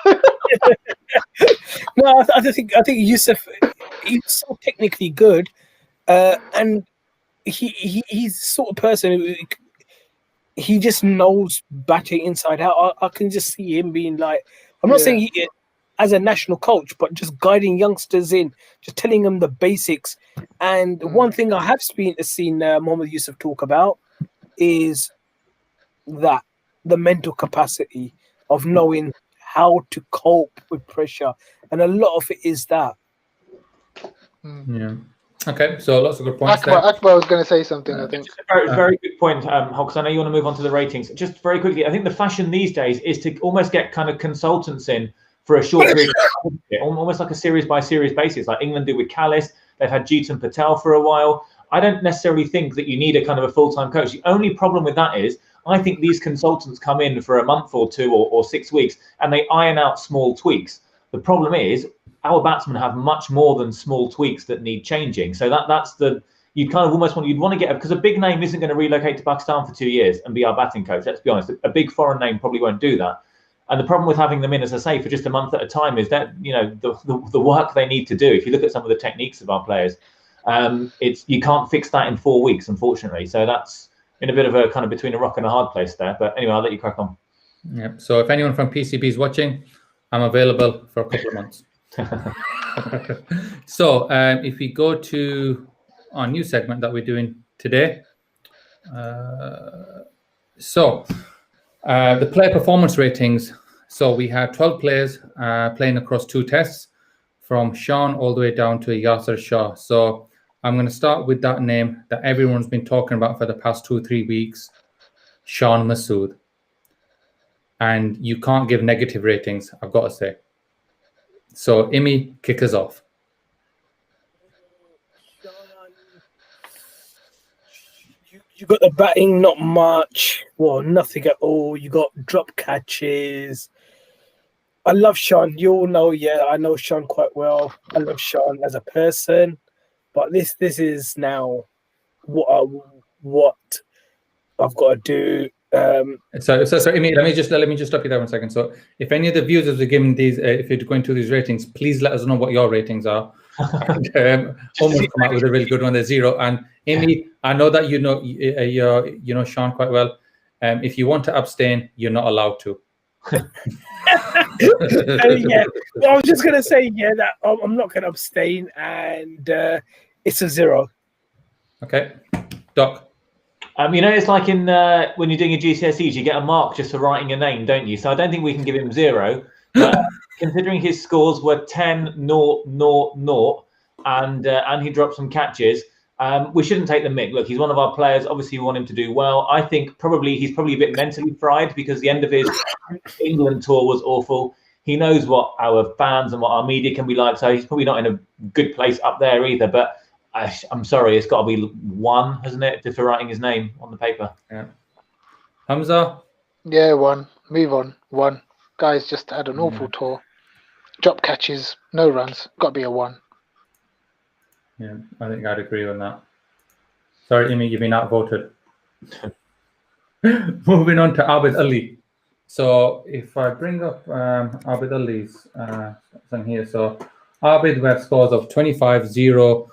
No, I think Yusuf, he's so technically good, and he's the sort of person who he just knows batting inside out. I can just see him being like, I'm not saying he, as a national coach, but just guiding youngsters in, just telling them the basics. And one thing I have seen Mohamed Yusuf talk about is that the mental capacity of knowing how to cope with pressure, and a lot of it is that. Yeah. Okay, so lots of good points there. Akbar was going to say something, I think. Just a very good point, Hogs. I know you want to move on to the ratings. Just very quickly, I think the fashion these days is to almost get kind of consultants in for a short period of time, almost like a series by series basis, like England did with Callis. They've had Jeetan Patel for a while. I don't necessarily think that you need a kind of a full-time coach. The only problem with that is I think these consultants come in for a month or two or 6 weeks and they iron out small tweaks. The problem is our batsmen have much more than small tweaks that need changing. So that's the, you kind of almost you'd want to get, because a big name isn't going to relocate to Pakistan for 2 years and be our batting coach. Let's be honest, a big foreign name probably won't do that. And the problem with having them in, as I say, for just a month at a time is that, you know, the work they need to do. If you look at some of the techniques of our players, you can't fix that in 4 weeks, unfortunately. So that's in a bit of a kind of between a rock and a hard place there. But anyway, I'll let you crack on. Yeah. So if anyone from PCB is watching, I'm available for a couple of months. So if we go to our new segment that we're doing today, the player performance ratings. So we had 12 players playing across 2 tests, from Sean all the way down to Yasir Shah. So I'm going to start with that name that everyone's been talking about for the past 2 or 3 weeks, Sean Masood. And you can't give negative ratings, I've got to say. So Imi, kick us off. You got the batting, not much. Well, nothing at all. You got drop catches. I love Sean. You all know, I know Sean quite well. I love Sean as a person, but this is now what I've got to do. So Imi, let me just stop you there 1 second. So if any of the viewers are giving these, if you're going through these ratings, please let us know what your ratings are. And, almost come out with a really good one. There's 0. And Amy, I know that you know Sean quite well. If you want to abstain, you're not allowed to. Yeah, well, I was just gonna say that I'm not gonna abstain, and it's a 0. Okay, Doc. You know, it's like in when you're doing your GCSEs, you get a mark just for writing a name, don't you? So I don't think we can give him 0. But considering his scores were 10, 0, 0, 0, and he dropped some catches, we shouldn't take the mick. Look, he's one of our players. Obviously, we want him to do well. I think he's probably a bit mentally fried because the end of his England tour was awful. He knows what our fans and what our media can be like, so he's probably not in a good place up there either. But I'm sorry, it's got to be 1, hasn't it, for writing his name on the paper? Yeah. Hamza? Yeah, 1. Move on. 1. Guys just had an awful tour. Drop catches, no runs. Got to be a 1. Yeah, I think I'd agree on that. Sorry, Imi, you've been outvoted. Moving on to Abid Ali. So if I bring up Abid Ali's thing here. So Abid, we have scores of 25, 0,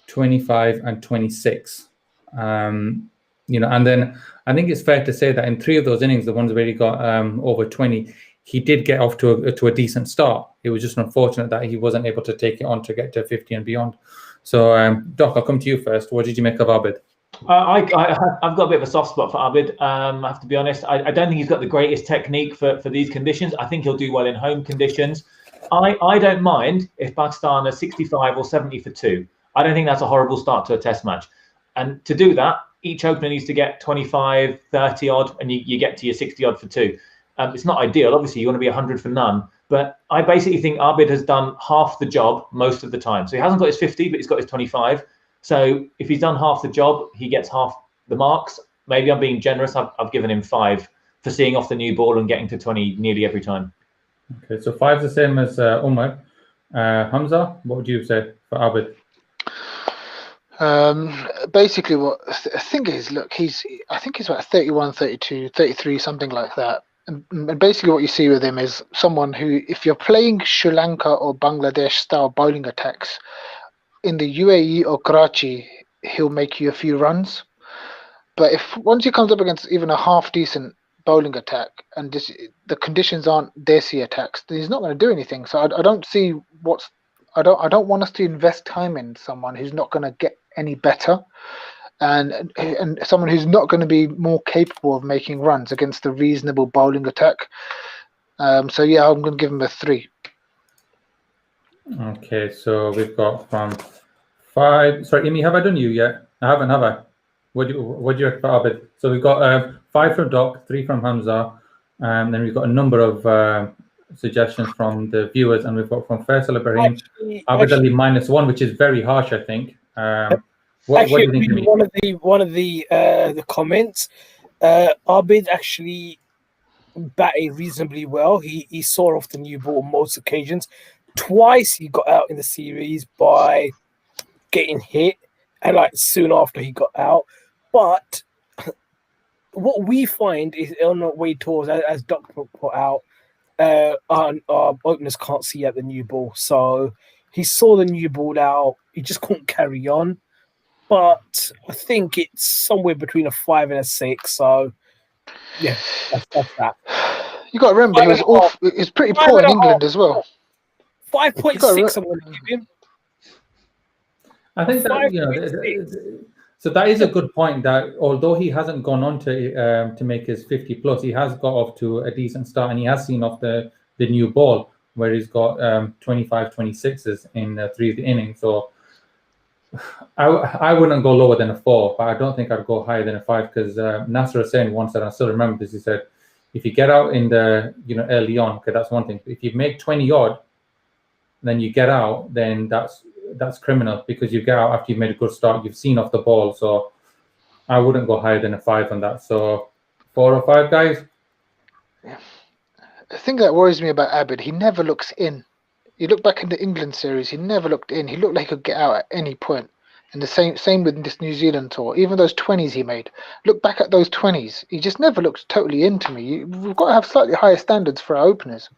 25 and 26. And then I think it's fair to say that in 3 of those innings, the ones where he got over 20, he did get off to a decent start. It was just unfortunate that he wasn't able to take it on to get to 50 and beyond. So Doc, I'll come to you first. What did you make of Abid? I've got a bit of a soft spot for Abid. I have to be honest. I don't think he's got the greatest technique for these conditions. I think he'll do well in home conditions. I don't mind if Pakistan are 65 or 70 for 2. I don't think that's a horrible start to a test match. And to do that, each opener needs to get 25, 30 odd, and you get to your 60 odd for 2. It's not ideal. Obviously, you want to be 100 for none. But I basically think Abid has done half the job most of the time. So he hasn't got his 50, but he's got his 25. So if he's done half the job, he gets half the marks. Maybe I'm being generous. I've given him 5 for seeing off the new ball and getting to 20 nearly every time. Okay, so 5 is the same as Umar. Hamza, what would you say for Abid? Basically, what I think is, look, I think he's about 31, 32, 33, something like that. And basically what you see with him is someone who, if you're playing Sri Lanka or Bangladesh style bowling attacks, in the UAE or Karachi, he'll make you a few runs. But if once he comes up against even a half decent bowling attack and the conditions aren't desi attacks, then he's not going to do anything. So I don't see I don't want us to invest time in someone who's not going to get any better, and someone who's not going to be more capable of making runs against a reasonable bowling attack. So yeah, I'm going to give him a 3. Okay, so we've got from 5. Sorry, Amy, have I done you yet? I haven't, have I? What do you reckon for Abid? So we've got 5 from Doc, 3 from Hamza, and then we've got a number of suggestions from the viewers, and we've got from Faisal Ibrahim, Abid Ali -1, which is very harsh, I think. What do you think? One of the comments, Abid actually batted reasonably well. He saw off the new ball on most occasions. Twice he got out in the series by getting hit, and like soon after he got out. But what we find is on the way towards, as Doc put out, our openers can't see at the new ball. So he saw the new ball out. He just couldn't carry on. But I think it's somewhere between a 5 and a 6. So yeah, that's that. You got to remember, he was pretty poor in England as well. 5.6. I'm going to give him. I think that so that is a good point. That although he hasn't gone on to make his 50 plus, he has got off to a decent start, and he has seen off the new ball where he's got 25, 26s in 3 of the innings. So I wouldn't go lower than a 4, but I don't think I'd go higher than a 5 because Nasser Hussain once said, I still remember this. He said, if you get out in the early on, okay, that's one thing. If you make 20 odd, then you get out, then that's criminal because you get out after you've made a good start. You've seen off the ball, so I wouldn't go higher than a 5 on that. So 4 or 5, guys. Yeah. The thing that worries me about Abid, he never looks in. You look back in the England series, he never looked in. He looked like he could get out at any point. And the same with this New Zealand tour. Even those 20s he made. Look back at those 20s. He just never looked totally into me. We've got to have slightly higher standards for our openers.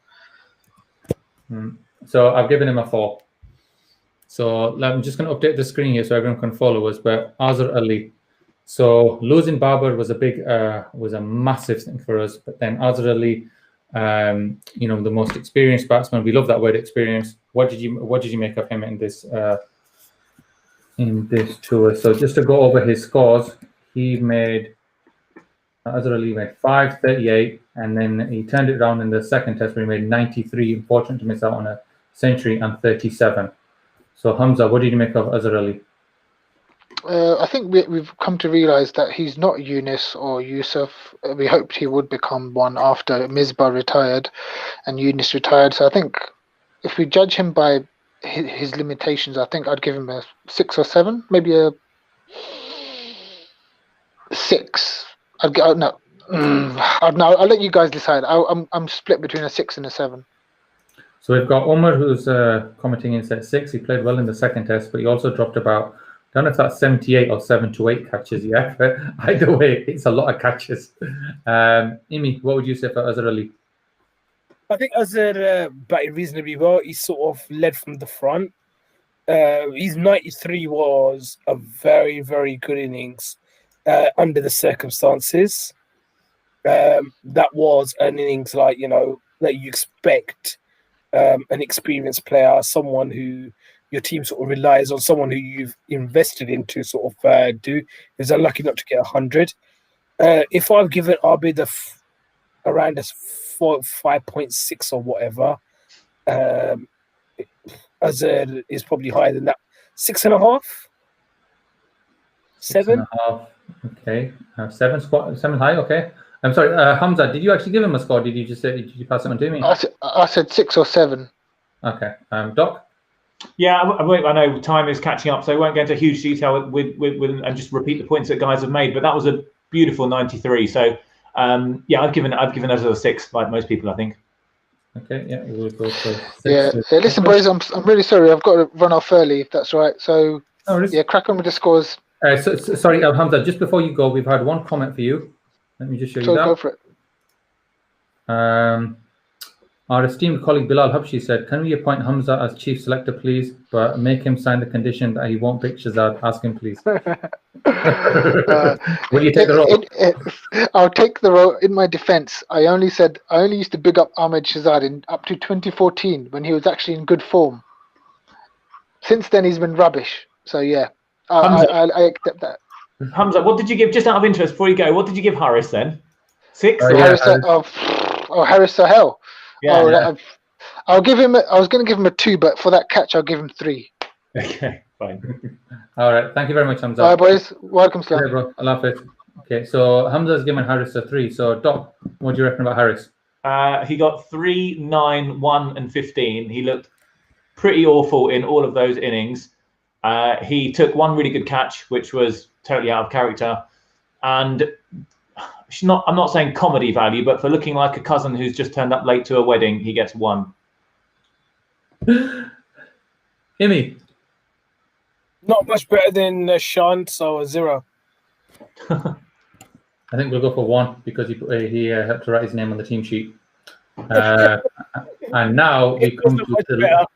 So I've given him a 4. So I'm just going to update the screen here so everyone can follow us. But Azhar Ali. So losing Babar was a massive thing for us. But then Azhar Ali, the most experienced batsman. We love that word, experience. What did you make of him in this tour? So just to go over his scores, Azhar Ali made 538, and then he turned it around in the second test where he made 93. Unfortunate to miss out on a century and 37. So Hamza, what did you make of Azhar Ali? I think we've come to realise that he's not Yunus or Yusuf. We hoped he would become one after Misbah retired and Yunus retired. So I think if we judge him by his limitations, I think I'd give him a 6 or 7, maybe a 6. I'll let you guys decide. I'm split between a 6 and a 7. So we've got Omar who's commenting in set 6. He played well in the second test, but he also dropped about, I don't know if that's 78 or 7 to 8 catches yet, but either way, it's a lot of catches. Imi, what would you say for Azhar Ali? I think Azhar batted reasonably well. He sort of led from the front. His 93 was a very, very good innings under the circumstances. That was an innings that you expect an experienced player, someone who your team sort of relies on, someone who you've invested into sort of do. Is unlucky not to get 100. If I've given Abid around a 5.6 or whatever, Azhar is probably higher than that. 6.5, 7. 6.5. Okay, seven high. Okay, I'm sorry, Hamza. Did you actually give him a score? Did you just say? Did you pass it on to me? I said 6 or 7. Okay, Doc. Yeah, I know time is catching up, so I won't go into huge detail with and just repeat the points that guys have made. But that was a beautiful 93. So yeah, I've given us a 6, like most people, I think. Okay, yeah, we'll go for 6. Yeah, listen, boys, I'm really sorry. I've got to run off early, if that's all right. So, yeah, crack on with the scores. Sorry, Hamza, just before you go, we've had one comment for you. Let me just show you that. Go for it. Our esteemed colleague Bilal Habshi said, can we appoint Hamza as chief selector, please? But make him sign the condition that he won't pick Shazad. Ask him, please. Will you take the role? I'll take the role. In my defense, I only used to big up Ahmed Shazad up to 2014 when he was actually in good form. Since then, he's been rubbish. So, yeah, I accept that. Hamza, what did you give, just out of interest, before you go, what did you give Harris then? 6? Harris Sahel. Yeah, I'll give him. I was going to give him a 2, but for that catch, I'll give him 3. Okay, fine. All right, thank you very much, Hamza. All right, boys. Welcome, Slam. Okay, bro. I love it. Okay, so Hamza's given Harris a 3. So, Doc, what do you reckon about Harris? He got 3, 9, 1, and 15. He looked pretty awful in all of those innings. He took one really good catch, which was totally out of character, and I'm not saying comedy value, but for looking like a cousin who's just turned up late to a wedding, he gets 1. Imi? Not much better than Sean, so a 0. I think we'll go for 1 because he helped to write his name on the team sheet. And now we come to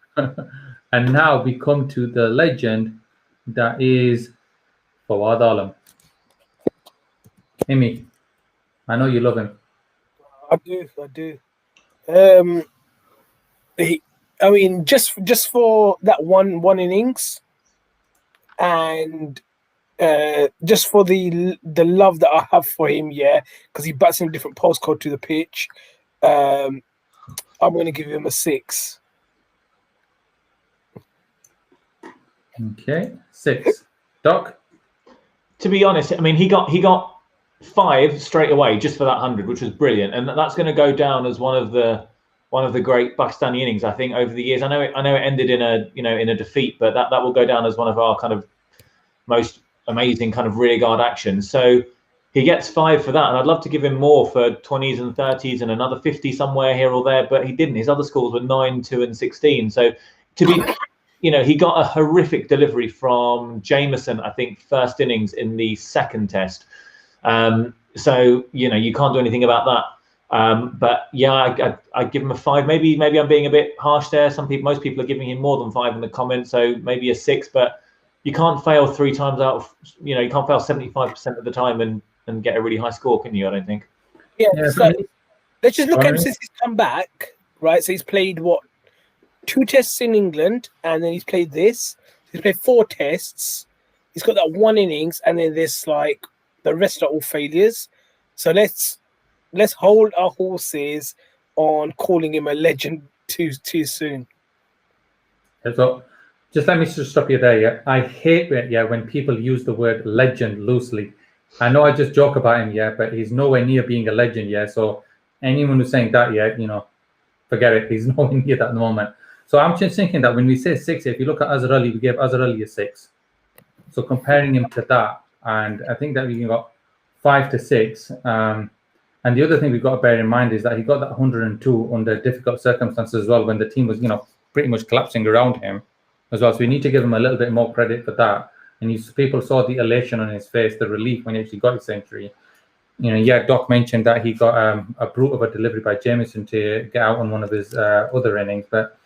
and now we come to the legend that is Fawad Alam. Imi, I know you love him. I do. I mean, just for that one innings, and just for the love that I have for him, yeah, because he bats in a different postcode to the pitch. I'm going to give him a 6. Okay, 6. Doc? To be honest, I mean, he got 5 straight away just for that 100, which was brilliant, and that's going to go down as one of the great Pakistani innings, I think, over the years. I know it ended in a defeat, but that will go down as one of our kind of most amazing kind of rearguard actions. So he gets 5 for that, and I'd love to give him more for 20s and 30s and another 50 somewhere here or there, but he didn't. His other scores were 9, 2, and 16. So to be, he got a horrific delivery from Jameson, I think, first innings in the second test. So you can't do anything about that. But yeah, I give him a 5. Maybe I'm being a bit harsh there. Most people are giving him more than 5 in the comments, so maybe a 6. But you can't fail 3 times out of, you can't fail 75% of the time and get a really high score, can you? I don't think. Yeah. So let's just look at him since he's come back, right? So he's played 2 tests in England, and then he's played this. He's played 4 tests. He's got that 1 innings, and then there's like the rest are all failures. So let's hold our horses on calling him a legend too soon. So just let me just stop you there. Yeah, I hate it. Yeah, when people use the word legend loosely. I know I just joke about him. Yeah, but he's nowhere near being a legend. Yeah, so anyone who's saying that, yeah, forget it. He's nowhere near that at the moment. So I'm just thinking that when we say 6, if you look at Azhar Ali, we gave Azhar Ali a 6. So comparing him to that, and I think that we got 5 to 6. And the other thing we've got to bear in mind is that he got that 102 under difficult circumstances as well, when the team was, pretty much collapsing around him as well. So we need to give him a little bit more credit for that. And people saw the elation on his face, the relief when he actually got his century. Doc mentioned that he got a brute of a delivery by Jameson to get out on one of his other innings. But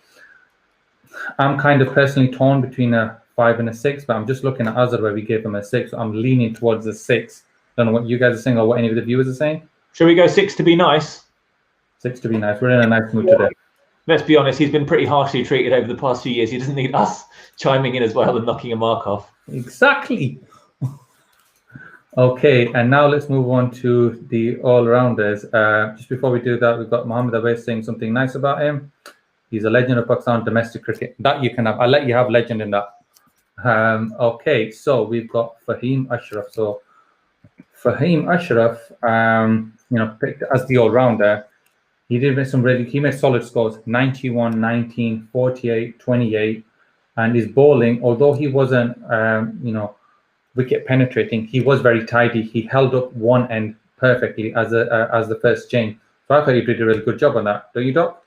I'm kind of personally torn between a 5 and a 6, but I'm just looking at Azhar where we gave him a 6. So I'm leaning towards a 6. I don't know what you guys are saying or what any of the viewers are saying. Shall we go 6 to be nice? 6 to be nice. We're in a nice mood today. Let's be honest, he's been pretty harshly treated over the past few years. He doesn't need us chiming in as well and knocking a mark off. Exactly. Okay, and now let's move on to the all-rounders. Just before we do that, we've got Mohammad Awais saying something nice about him. He's a legend of Pakistan domestic cricket. That you can have. I'll let you have legend in that. Okay, so we've got Fahim Ashraf. So Fahim Ashraf, picked as the all-rounder. He did make he made solid scores, 91, 19, 48, 28. And his bowling, although he wasn't, wicket penetrating, he was very tidy. He held up one end perfectly as the first chain. So I thought he did a really good job on that. Don't you, Doc?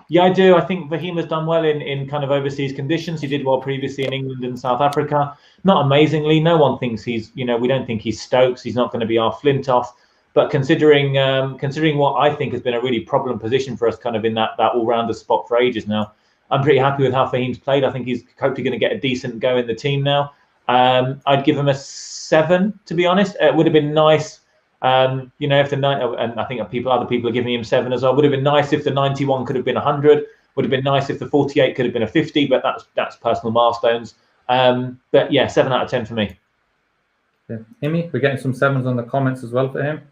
Yeah, I do. I think Fahim has done well in kind of overseas conditions. He did well previously in England and South Africa. Not amazingly. No one thinks he's, we don't think he's Stokes. He's not going to be our Flintoff. But considering what I think has been a really problem position for us kind of in that all-rounder spot for ages now, I'm pretty happy with how Fahim's played. I think he's hopefully going to get a decent go in the team now. I'd give him a 7, to be honest. It would have been nice, if the 9, and I think other people are giving him 7 as well. Would have been nice if the 91 could have been 100. Would have been nice if the 48 could have been a 50. But that's personal milestones. But yeah, 7 out of 10 for me. Yeah. Amy, we're getting some 7s on the comments as well for him.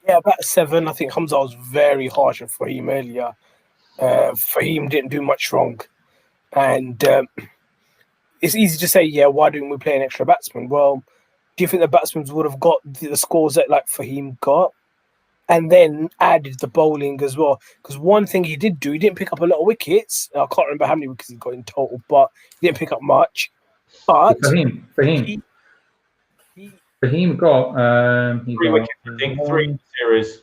Yeah, about 7. I think Hamza was very harsh on Fahim earlier. Fahim didn't do much wrong, and it's easy to say, yeah, why didn't we play an extra batsman? Well, do you think the batsmen would have got the scores that like Fahim got, and then added the bowling as well? Because one thing he did do, he didn't pick up a lot of wickets. I can't remember how many wickets he got in total, but he didn't pick up much. But Fahim got 3 wickets, I think, 3 series.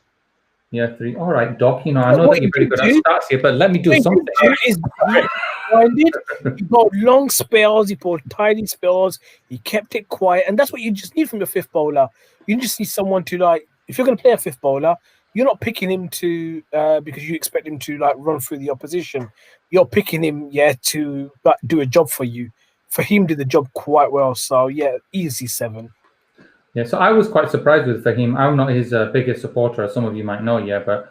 Yeah, 3. All right, Doc. I know that you're pretty good at stats here, but let me do something. He bowled long spells, he bowled tidy spells, he kept it quiet, and that's what you just need from your fifth bowler. You just need someone to if you're going to play a fifth bowler, you're not picking him to because you expect him to run through the opposition. You're picking him, to do a job for you. For him, did the job quite well. So yeah, easy 7. Yeah, so I was quite surprised with Fahim. I'm not his biggest supporter, as some of you might know, but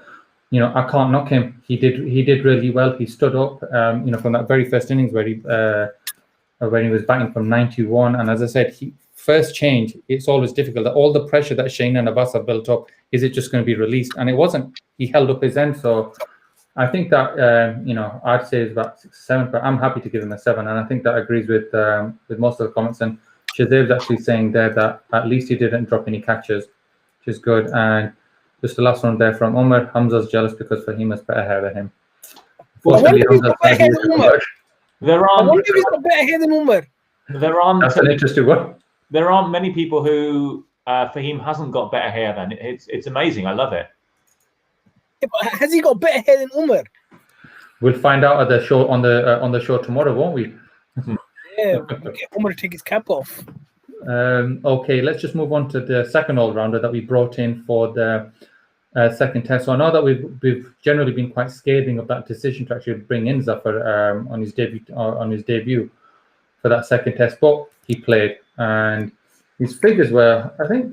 I can't knock him. He did really well. He stood up, from that very first innings where he was batting from 91. And as I said, first change, it's always difficult. All the pressure that Shane and Abbas have built up, is it just going to be released? And it wasn't. He held up his end. So I think that I'd say it's about 6 or 7, but I'm happy to give him a 7. And I think that agrees with most of the comments. And Shazib's actually saying there that at least he didn't drop any catches, which is good. And just the last one there from Umar. Hamza's jealous because Fahim has better hair than him. There That's an interesting one. There aren't many people who Fahim hasn't got better hair than. It's amazing. I love it. Yeah, but has he got better hair than Umar? We'll find out at the show on the show tomorrow, won't we? Yeah, we'll get Umar to take his cap off. Okay, let's just move on to the second all-rounder that we brought in for the second test. So I know that we've generally been quite scathing of that decision to actually bring in Zafar on his debut for that second test, but he played, and his figures were, I think,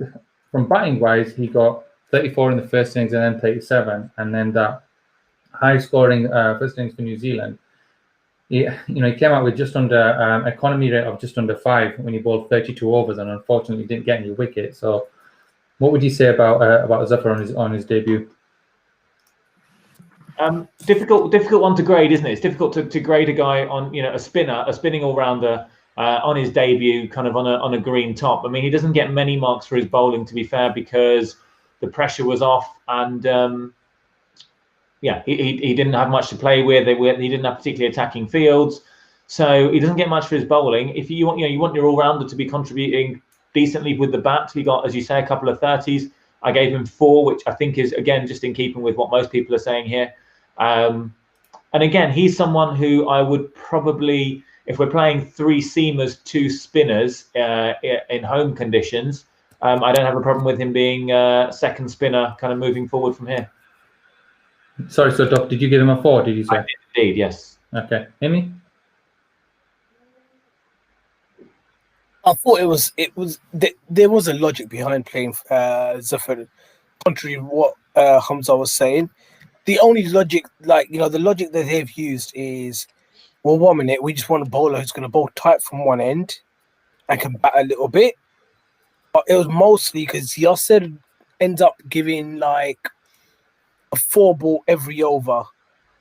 from batting wise, he got 34 in the first innings and then 37, and then that high scoring first innings for New Zealand. He came out with just under economy rate of just under 5 when he bowled 32 overs, and unfortunately didn't get any wickets. So, what would you say about Zafar on his debut? Difficult one to grade, isn't it? It's difficult to grade a guy on a spinning all rounder on his debut, kind of on a green top. I mean, he doesn't get many marks for his bowling, to be fair, because the pressure was off, and he didn't have much to play with. He didn't have particularly attacking fields, so he doesn't get much for his bowling. If you want your all rounder to be contributing decently with the bat, he got, as you say, a couple of 30s. I gave him 4, which I think is again just in keeping with what most people are saying here. And again, he's someone who I would probably, if we're playing 3 seamers, 2 spinners in home conditions, I don't have a problem with him being second spinner, kind of moving forward from here. Sorry, so Doc, did you give him a 4? Did you say? I did indeed, yes. Okay, Amy. I thought there was a logic behind playing Zafar, contrary to what Hamza was saying. The only logic, the logic that they've used is, well, 1 minute, we just want a bowler who's going to bowl tight from one end and can bat a little bit. But it was mostly because Yasser ends up giving a 4 ball every over.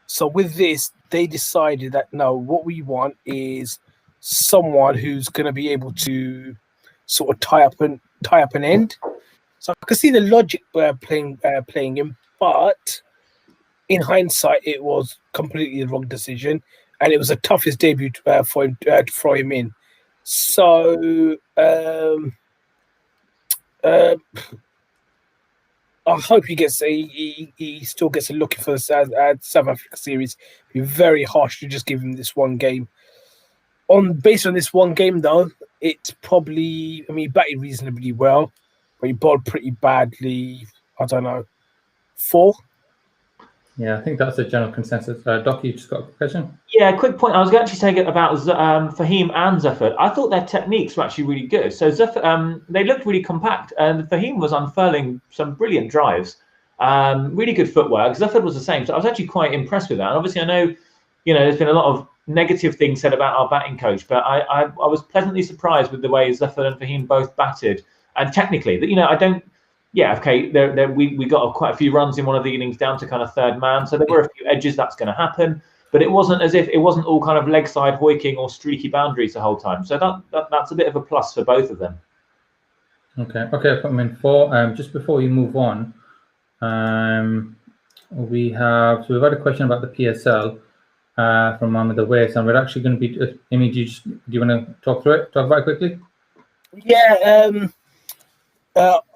So with this, they decided that no, what we want is someone who's going to be able to sort of tie up an end. So I can see the logic playing him, but in hindsight, it was completely the wrong decision, and it was the toughest debut for him to throw him in. So I hope he still gets a look for the South Africa series. It'd be very harsh to just give him this one game. Based on this one game, though, it's probably, he batted reasonably well, but he bowled pretty badly. I don't know, 4. Yeah, I think that's the general consensus. Doc, you just got a question? Yeah, quick point. I was going to actually say about Fahim and Zafar. I thought their techniques were actually really good. So Zafar, they looked really compact, and Fahim was unfurling some brilliant drives. Really good footwork. Zafar was the same. So I was actually quite impressed with that. And obviously, I know, there's been a lot of negative things said about our batting coach, but I was pleasantly surprised with the way Zafar and Fahim both batted. And technically, I don't. Yeah, okay. We got quite a few runs in one of the innings down to kind of third man, so there were a few edges. That's going to happen, but it wasn't as if it wasn't all kind of leg side hoiking or streaky boundaries the whole time. So that's a bit of a plus for both of them. Okay. For just before we move on, we've had a question about the PSL from Mohammed Awais, and we're actually going to be. Amy, do you want to talk about it quickly? Yeah.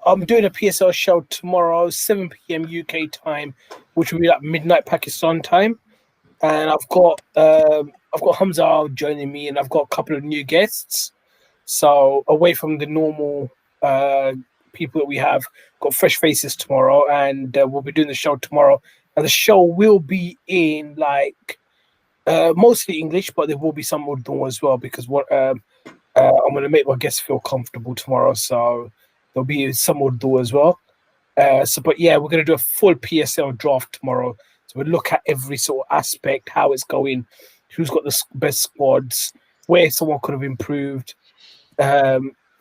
I'm doing a PSL show tomorrow, 7 p.m. UK time, which will be like midnight Pakistan time. And I've got Hamza joining me, and I've got a couple of new guests. So away from the normal people that we have, got fresh faces tomorrow, and we'll be doing the show tomorrow. And the show will be in mostly English, but there will be some Urdu as well, because I'm going to make my guests feel comfortable tomorrow. So there'll be some Urdu as well. But yeah, we're going to do a full PSL draft tomorrow. So we'll look at every sort of aspect, how it's going, who's got the best squads, where someone could have improved,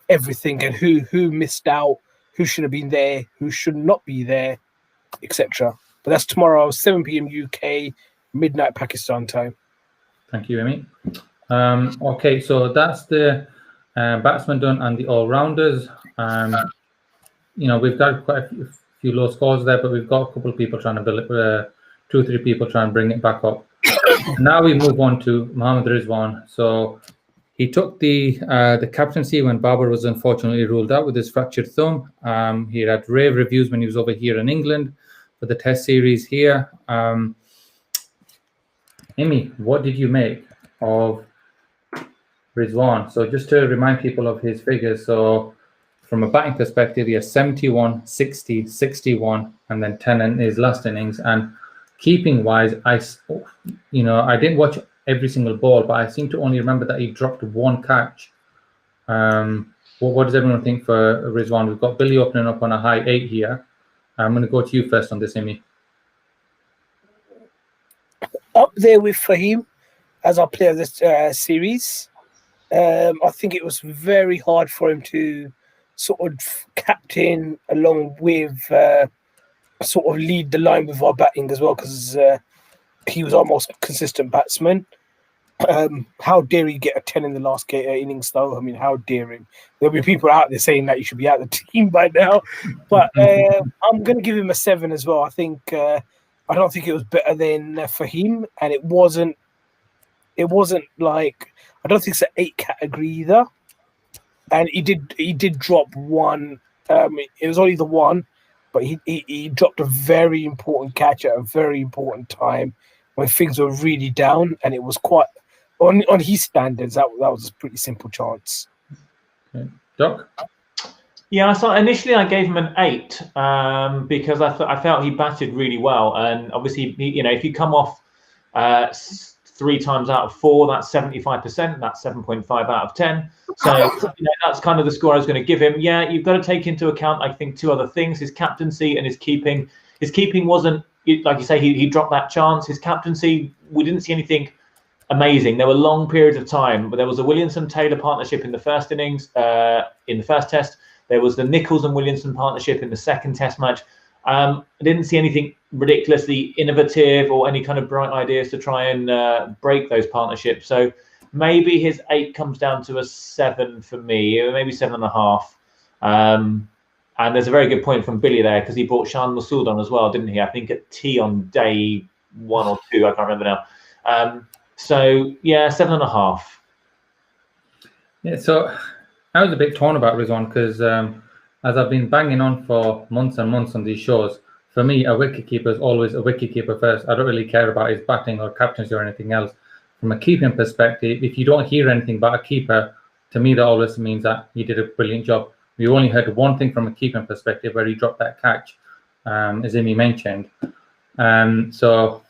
everything, and who missed out, who should have been there, who should not be there, etc. But that's tomorrow, 7 p.m. UK, midnight Pakistan time. Thank you, Amy. Okay, so that's the batsman done and the all-rounders. We've got quite a few low scores there, but we've got a couple of people trying to build it, 2 or 3 people trying to bring it back up. Now we move on to Mohammad Rizwan. So he took the captaincy when Babar was unfortunately ruled out with his fractured thumb. He had rave reviews when he was over here in England for the Test series here. Amy, what did you make of Rizwan? So just to remind people of his figures, so from a batting perspective, he has 71, 60, 61, and then 10 in his last innings. And keeping wise, I didn't watch every single ball, but I seem to only remember that he dropped 1 catch. What does everyone think for Rizwan? We've got Billy opening up on a high 8 here. I'm going to go to you first on this, Amy. Up there with Fahim as our player of this series. I think it was very hard for him to sort of captain along with sort of lead the line with our batting as well, because he was our most consistent batsman. How dare he get a 10 in the last innings, though? How dare him? There'll be people out there saying that he should be out of the team by now. But I'm going to give him a 7 as well. I don't think it was better than Fahim, and it wasn't like, I don't think it's an 8 category either. And he did drop 1. It was only the 1, but he dropped a very important catch at a very important time when things were really down, and it was quite on his standards. That was a pretty simple chance. Okay. Doc? Yeah, so initially I gave him an 8 because I felt he batted really well, and obviously if you come off 3 times out of 4, that's 75%. That's 7.5 out of 10. So that's kind of the score I was going to give him. Yeah, you've got to take into account, I think, 2 other things: his captaincy and his keeping. His keeping wasn't, like you say, he dropped that chance. His captaincy, we didn't see anything amazing. There were long periods of time, but there was a Williamson-Taylor partnership in the first innings, in the first test. There was the Nichols and Williamson partnership in the second test match. I didn't see anything ridiculously innovative or any kind of bright ideas to try and break those partnerships. So maybe his 8 comes down to a 7 for me, or maybe 7.5. And there's a very good point from Billy there because he brought Shan Masood on as well, didn't he? I think at T on day 1 or 2, I can't remember now. So yeah, 7.5. Yeah, so I was a bit torn about Rizwan because as I've been banging on for months and months on these shows, for me, a wicketkeeper is always a wicketkeeper first. I don't really care about his batting or captaincy or anything else. From a keeping perspective, if you don't hear anything about a keeper, to me, that always means that he did a brilliant job. We only heard one thing from a keeping perspective where he dropped that catch, as Amy mentioned. So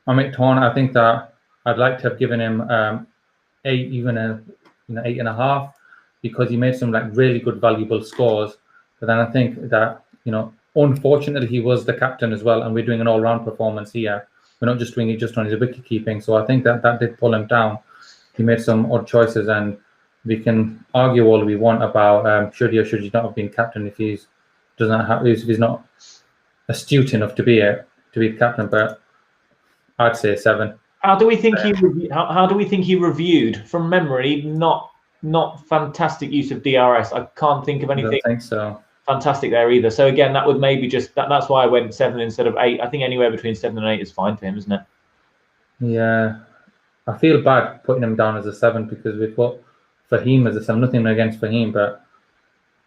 I'm a bit torn. I think that I'd like to have given him 8, even a 8.5, because he made some like really good, valuable scores. But then I think that unfortunately, he was the captain as well, and we're doing an all-round performance here. We're not just doing it just on his wicket keeping. So I think that did pull him down. He made some odd choices, and we can argue all we want about should he or should he not have been captain if he's not astute enough to be the captain. But I'd say 7. How do we think he reviewed from memory? Not fantastic use of DRS. I can't think of anything. I don't think so. Fantastic there either. So again, that would maybe just that's why I went 7 instead of 8. I think anywhere between 7 and 8 is fine for him, isn't it? Yeah, I feel bad putting him down as a 7 because we put Fahim as a 7. Nothing against Fahim, but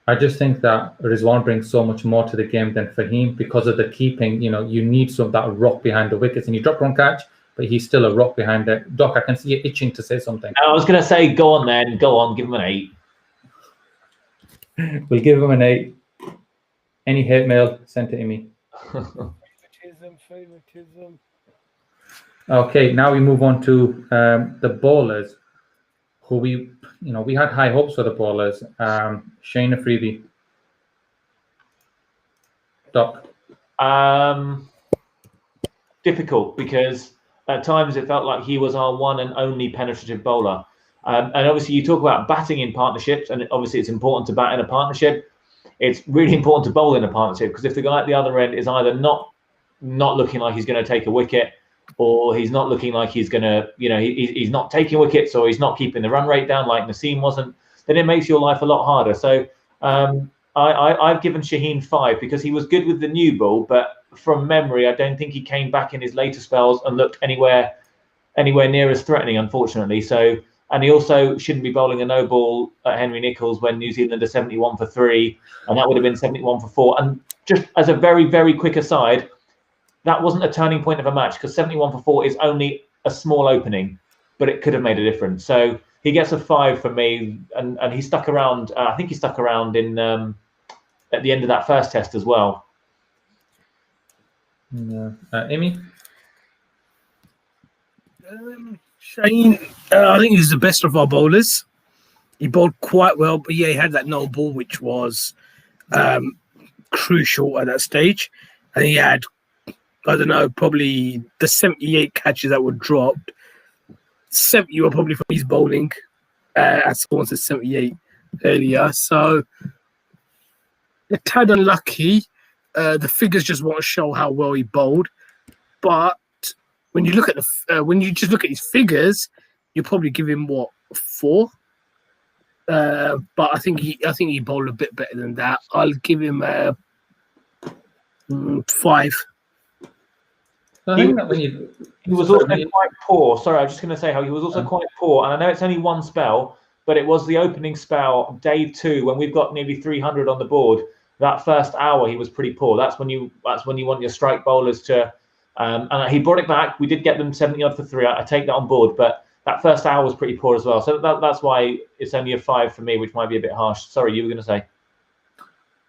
I just think that Rizwan brings so much more to the game than Fahim because of the keeping. You need some of that rock behind the wickets, and you drop one catch, but he's still a rock behind it. Doc, I can see you itching to say something. I was going to say, go on then, go on, give him an 8. We'll give him an 8. Any hate mail, send to me. Favoritism. Okay, now we move on to the bowlers, who we had high hopes for the bowlers. Shane Afridi. Doc. Difficult because at times it felt like he was our one and only penetrative bowler. And obviously you talk about batting in partnerships, and obviously it's important to bat in a partnership. It's really important to bowl in a partnership because if the guy at the other end is either not looking like he's going to take a wicket, or he's not looking like he's going to, he's not taking wickets, or he's not keeping the run rate down like Naseem wasn't, then it makes your life a lot harder. So I've given Shaheen 5 because he was good with the new ball, but from memory, I don't think he came back in his later spells and looked anywhere near as threatening, unfortunately. So, and he also shouldn't be bowling a no ball at Henry Nicholls when New Zealand are 71 for 3, and that would have been 71 for 4. And just as a very, very quick aside, that wasn't a turning point of a match because 71 for 4 is only a small opening, but it could have made a difference. So he gets a 5 for me, and he stuck around. I think he stuck around in at the end of that first test as well. Yeah. Amy? Shane, I think he's the best of our bowlers. He bowled quite well, but yeah, he had that no ball, which was crucial at that stage. And he had, I don't know, probably the 78 catches that were dropped. 70 were probably from his bowling, as someone said 78 earlier. So a tad unlucky. The figures just want to show how well he bowled, but when you look at when you just look at his figures, you probably give him 4. But I think he bowled a bit better than that. I'll give him a 5. He was also quite poor. Sorry, I was just going to say how he was also quite poor. And I know it's only one spell, but it was the opening spell, day 2, when we've got nearly 300 on the board. That first hour, he was pretty poor. That's when you want your strike bowlers to. And he brought it back. We did get them 70 odd for 3. I take that on board, but that first hour was pretty poor as well. So that's why it's only a 5 for me, which might be a bit harsh. Sorry, you were going to say.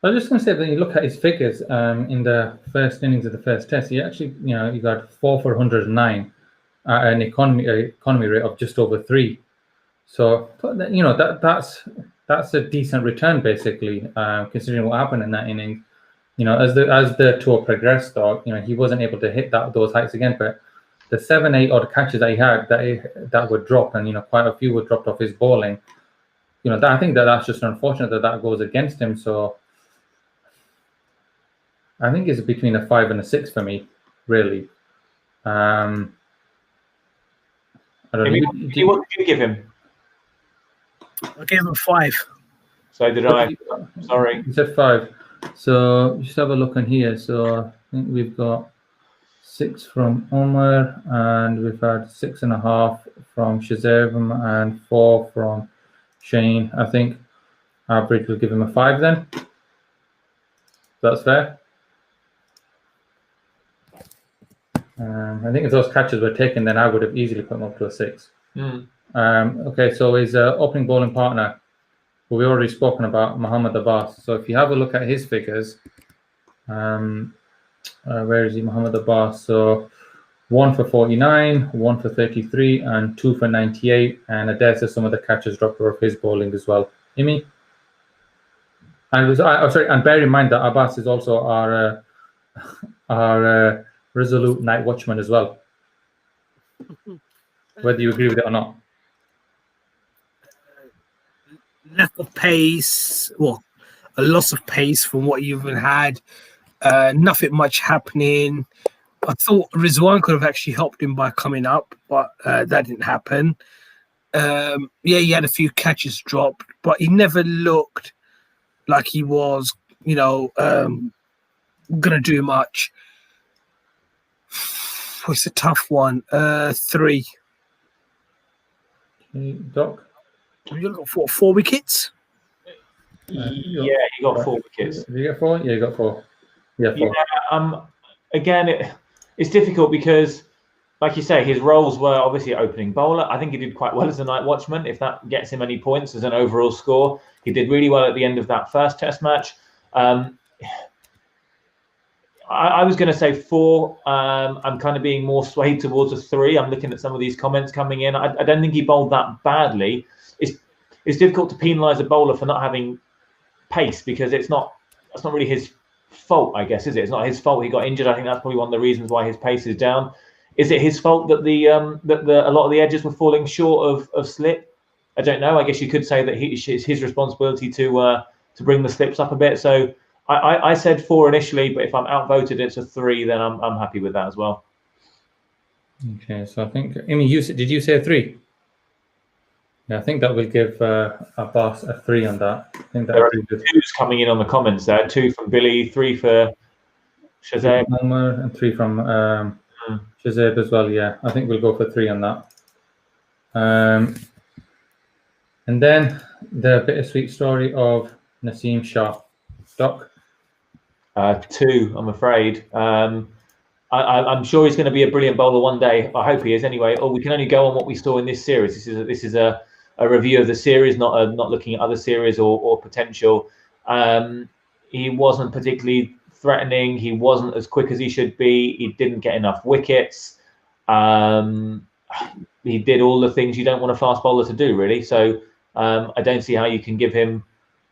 I was just going to say, when you look at his figures in the first innings of the first test, he actually, he got 4 for 109 at an economy rate of just over 3. So, that's a decent return, basically, considering what happened in that inning. As the tour progressed, though, he wasn't able to hit those heights again. But the 7-8 odd catches that he had that were dropped, and quite a few were dropped off his bowling. I think that's just unfortunate that goes against him. So I think it's between a 5 and a 6 for me, really. I don't know. What did you give him? I gave him 5. So did I. Sorry. You said 5. So just have a look on here. So I think we've got 6 from Omar, and we've had 6.5 from Shazam and 4 from Shane. I think average will give him a 5 then. That's fair. I think if those catches were taken, then I would have easily put him up to a 6. Okay, so his opening bowling partner, who we already spoken about, Mohammad Abbas. So if you have a look at his figures, where is he, Mohammad Abbas? So 1 for 49, 1 for 33, and 2 for 98. And I dare say some of the catches dropped off his bowling as well. Imi? And and bear in mind that Abbas is also our resolute night watchman as well. Whether you agree with it or not. Lack of pace, well, a loss of pace from what you've had. Nothing much happening. I thought Rizwan could have actually helped him by coming up, but that didn't happen. He had a few catches dropped, but he never looked like he was, going to do much. It's a tough one. 3. Okay, Doc? You got 4 wickets? Yeah, he got 4 wickets. Did you get 4? Yeah, you got 4. Yeah, 4. Yeah, again, it's difficult because, like you say, his roles were obviously opening bowler. I think he did quite well as a night watchman, if that gets him any points as an overall score. He did really well at the end of that first test match. I was going to say 4. I'm kind of being more swayed towards a 3. I'm looking at some of these comments coming in. I don't think he bowled that badly. It's difficult to penalise a bowler for not having pace because that's not really his fault, I guess, is it? It's not his fault he got injured. I think that's probably one of the reasons why his pace is down. Is it his fault that a lot of the edges were falling short of slip? I don't know. I guess you could say that it's his responsibility to bring the slips up a bit. So I said 4 initially, but if I'm outvoted, it's a 3. Then I'm happy with that as well. Okay, so I think did you say a 3? Yeah, I think that will give Abbas a 3 on that. I think that there are 2s coming in on the comments there. 2 from Billy, 3 for Shazam, and 3 from Shazam as well. Yeah, I think we'll go for 3 on that. And then the bittersweet story of Naseem Shah. Doc? 2, I'm afraid. I'm sure he's going to be a brilliant bowler one day. I hope he is anyway. Or we can only go on what we saw in this series. This is a review of the series, not looking at other series or potential. He wasn't particularly threatening. He wasn't as quick as he should be. He didn't get enough wickets. He did all the things you don't want a fast bowler to do, really. So I don't see how you can give him.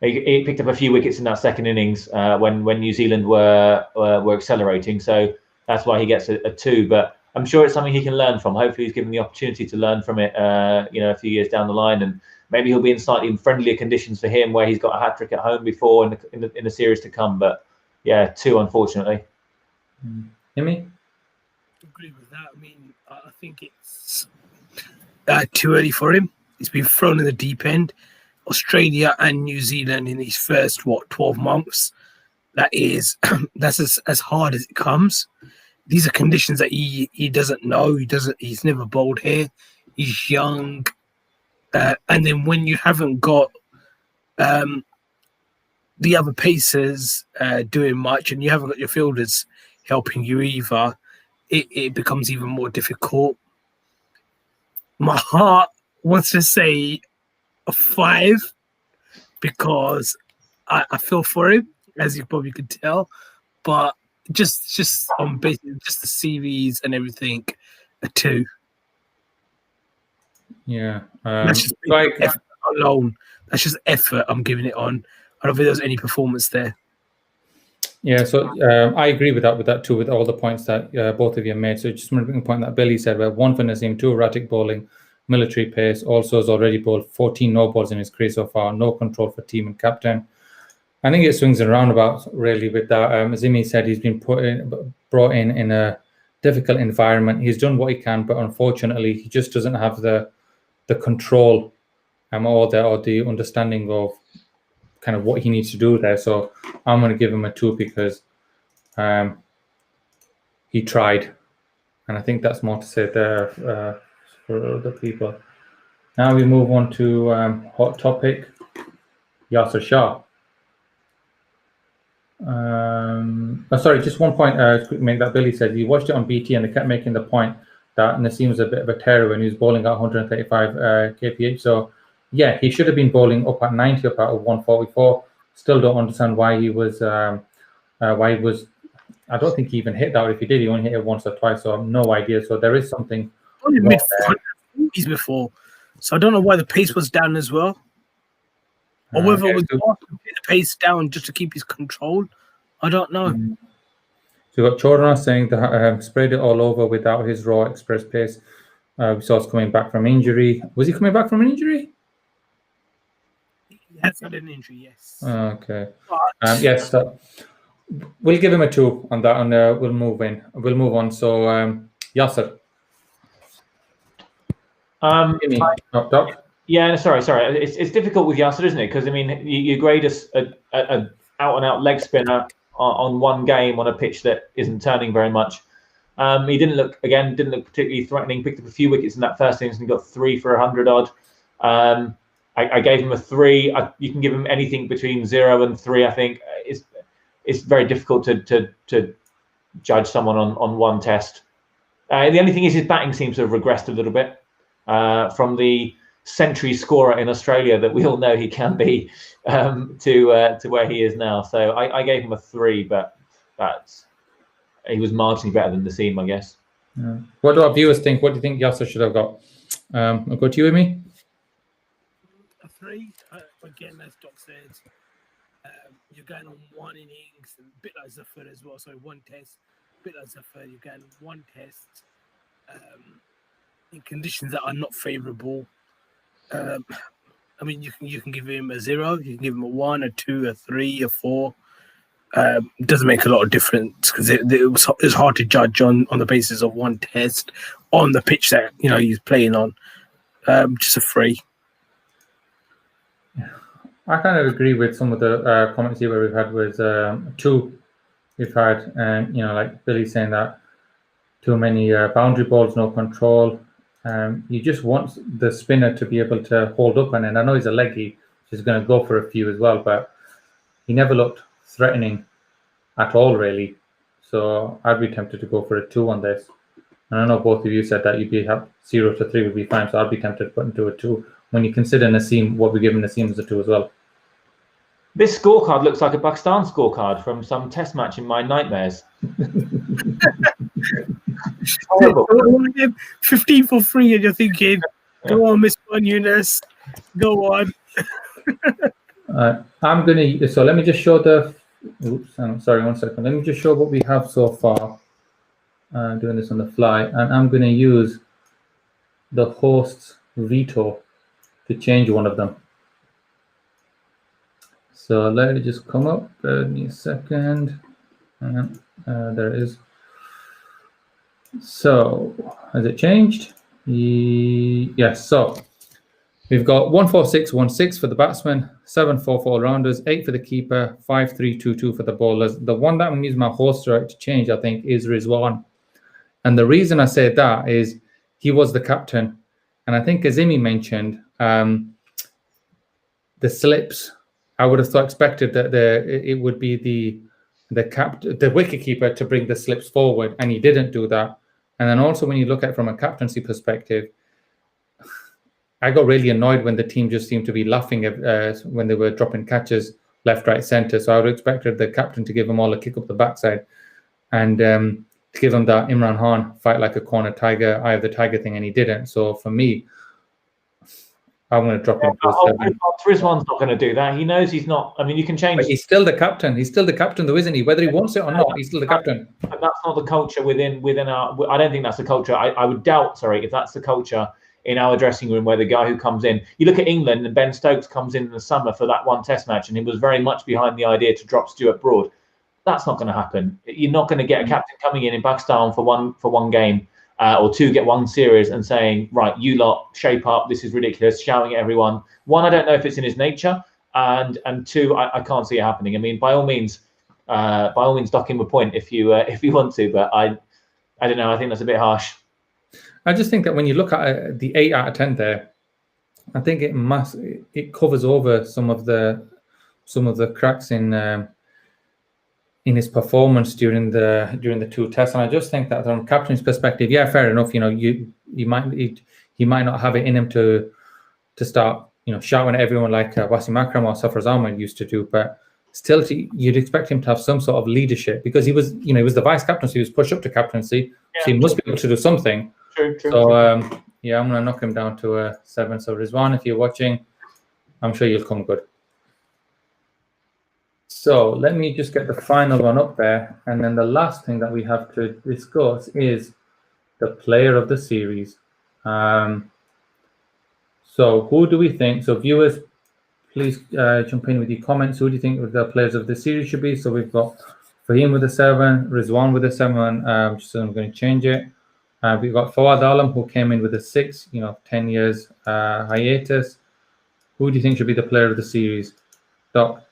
He picked up a few wickets in that second innings when New Zealand were accelerating. So that's why he gets a 2. But I'm sure it's something he can learn from. Hopefully, he's given the opportunity to learn from it. A few years down the line, and maybe he'll be in slightly friendlier conditions for him, where he's got a hat trick at home before in the series to come. But yeah, 2 unfortunately. Imi? Agree with that. I mean, I think it's too early for him. He's been thrown in the deep end. Australia and New Zealand in these first 12 months. That's as hard as it comes. These are conditions that he doesn't know. He's never bowled here. He's young, and then when you haven't got the other pacers doing much, and you haven't got your fielders helping you either, it becomes even more difficult. My heart wants to say a 5 because I feel for him, as you probably could tell, but just on basically just the series and everything, a 2. Yeah, that's just effort alone. That's just effort I'm giving it on. I don't think there's any performance there. Yeah, so I agree with that too, with all the points that both of you made. So just want to bring a point that Billy said, where 1 for Naseem, 2 erratic bowling, military pace. Also has already bowled 14 no balls in his career so far. No control for team and captain. I think it swings and roundabouts really with that. As Imi said, he's been brought in a difficult environment. He's done what he can, but unfortunately, he just doesn't have the control or the understanding of kind of what he needs to do there. So I'm going to give him a 2 because he tried, and I think that's more to say there for other people. Now we move on to hot topic, Yasser Shah. Sorry, just one point. Make that Billy said he watched it on BT and they kept making the point that Naseem was a bit of a terror when he was bowling at 135 kph. So yeah, he should have been bowling up at 90, up at 144. Still don't understand why he was. I don't think he even hit that. Or if he did, he only hit it once or twice. So I have no idea. So there is something. Only mid-40s before, so I don't know why the pace was down as well. Or whether it was the pace down just to keep his control. I don't know. So we've got Chorna saying that sprayed it all over without his raw express pace. We saw us coming back from injury. Was he coming back from an injury? He has had an injury, yes. Okay. Yes, we'll give him a 2 on that, and we'll move on. So Yasser. Yeah, sorry. It's difficult with Yasser, isn't it? Because I mean, you grade a out-and-out leg spinner on one game on a pitch that isn't turning very much. He didn't look particularly threatening. Picked up a few wickets in that first innings and got 3 for 100 odd. I gave him a 3. You can give him anything between 0 and 3. I think it's very difficult to judge someone on one test. The only thing is his batting seems to have regressed a little bit from the century scorer in Australia that we all know he can be to where he is now. So I gave him a 3, but he was marginally better than Naseem, I guess. Yeah. What do our viewers think? What do you think Yasser should have got? I'll go to you, Amy. A 3. Again, as Doc said, you're going on one innings, and a bit like Zafar as well. So one test, a bit like Zafar, you're going one test in conditions that are not favourable. I mean, you can give him a 0, you can give him a 1, a 2, a 3, a 4. It doesn't make a lot of difference because it's hard to judge on the basis of one test on the pitch that he's playing on. Just a 3. I kind of agree with some of the comments here where we've had with 2. We've had, like Billy saying that too many boundary balls, no control. You just want the spinner to be able to hold up, and I know he's a leggy, he's going to go for a few as well, but he never looked threatening at all, really. So I'd be tempted to go for a 2 on this. And I know both of you said that you'd be 0 to 3 would be fine, so I'd be tempted to put into a 2. When you consider Naseem, what we're giving Naseem is a 2 as well. This scorecard looks like a Pakistan scorecard from some test match in my nightmares. Horrible. 15 for 3, and you're thinking, go on, Miss Yunus, go on. I'm going to, so let me just show sorry, 1 second. Let me just show what we have so far. Doing this on the fly, and I'm going to use the host's veto to change one of them. So let it just come up. Give me a second. There it is. So has it changed? Yes. So we've got 1-4-6-1-6 for the batsman, 7-4 for all-rounders, 8 for the keeper, 5-3-2-2 for the bowlers. The one that I'm using my host right to change, I think, is Rizwan. And the reason I say that is he was the captain, and I think Azimi mentioned the slips. I would have expected that it would be the wicketkeeper to bring the slips forward, and he didn't do that. And then also when you look at it from a captaincy perspective, I got really annoyed when the team just seemed to be laughing at, when they were dropping catches left, right, centre. So I would have expected the captain to give them all a kick up the backside and to give them that Imran Khan fight like a corner tiger, eye of the tiger thing, and he didn't. So for me, I'm going to drop him to a 7. Rizwan's not going to do that. He knows he's not. I mean, you can change. But he's still the captain. He's still the captain, though, isn't he? Whether he wants it or not, he's still the captain. But that's not the culture within our. I don't think that's the culture. I would doubt. Sorry, if that's the culture in our dressing room, where the guy who comes in. You look at England, and Ben Stokes comes in the summer for that one Test match, and he was very much behind the idea to drop Stuart Broad. That's not going to happen. You're not going to get a captain coming in Pakistan for one game. Or 2, get 1 series and saying, right, you lot, shape up, this is ridiculous, shouting at everyone. 1, I don't know if it's in his nature. and two, I can't see it happening. I mean, by all means, dock him a point if you want to, but I don't know. I think that's a bit harsh. I just think that when you look at the 8 out of 10 there, I think it covers over some of the cracks in his performance during the 2 tests, and I just think that from captain's perspective, yeah, fair enough. You know, he might not have it in him to start, you know, shouting at everyone like Wasim Akram or Safar Zaman used to do, but still, you'd expect him to have some sort of leadership because he was the vice captain, so he was pushed up to captaincy, so he must be able to do something. True. So yeah, I'm going to knock him down to a 7. So Rizwan, if you're watching, I'm sure you'll come good. So let me just get the final one up there, and then the last thing that we have to discuss is the player of the series. So who do we think? So viewers, please jump in with your comments. Who do you think the players of the series should be? So we've got Fahim with a 7, Rizwan with a 7. So I'm going to change it. We've got Fawad Alam, who came in with a 6. 10 years hiatus. Who do you think should be the player of the series, Doc?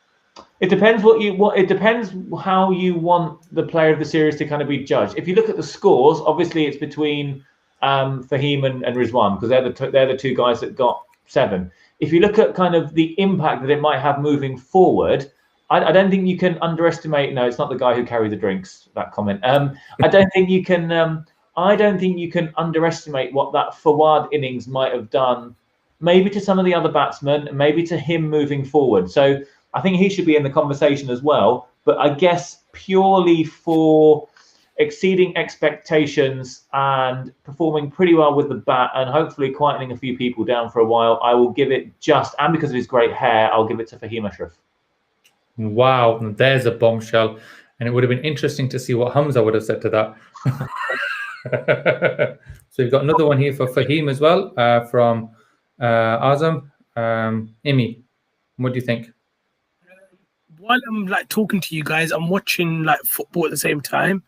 It depends it depends how you want the player of the series to kind of be judged. If you look at the scores, obviously it's between Fahim and Rizwan, because they're the 2 guys that got 7. If you look at kind of the impact that it might have moving forward, I don't think you can underestimate. No, it's not the guy who carried the drinks. That comment. I don't think you can. I don't think you can underestimate what that Fawad innings might have done, maybe to some of the other batsmen, maybe to him moving forward. So I think he should be in the conversation as well. But I guess purely for exceeding expectations and performing pretty well with the bat and hopefully quietening a few people down for a while, I will give it and because of his great hair, I'll give it to Fahim Ashraf. Wow, there's a bombshell. And it would have been interesting to see what Hamza would have said to that. So we've got another one here for Fahim as well, from Azam. Imi, what do you think? While I'm like talking to you guys, I'm watching like football at the same time.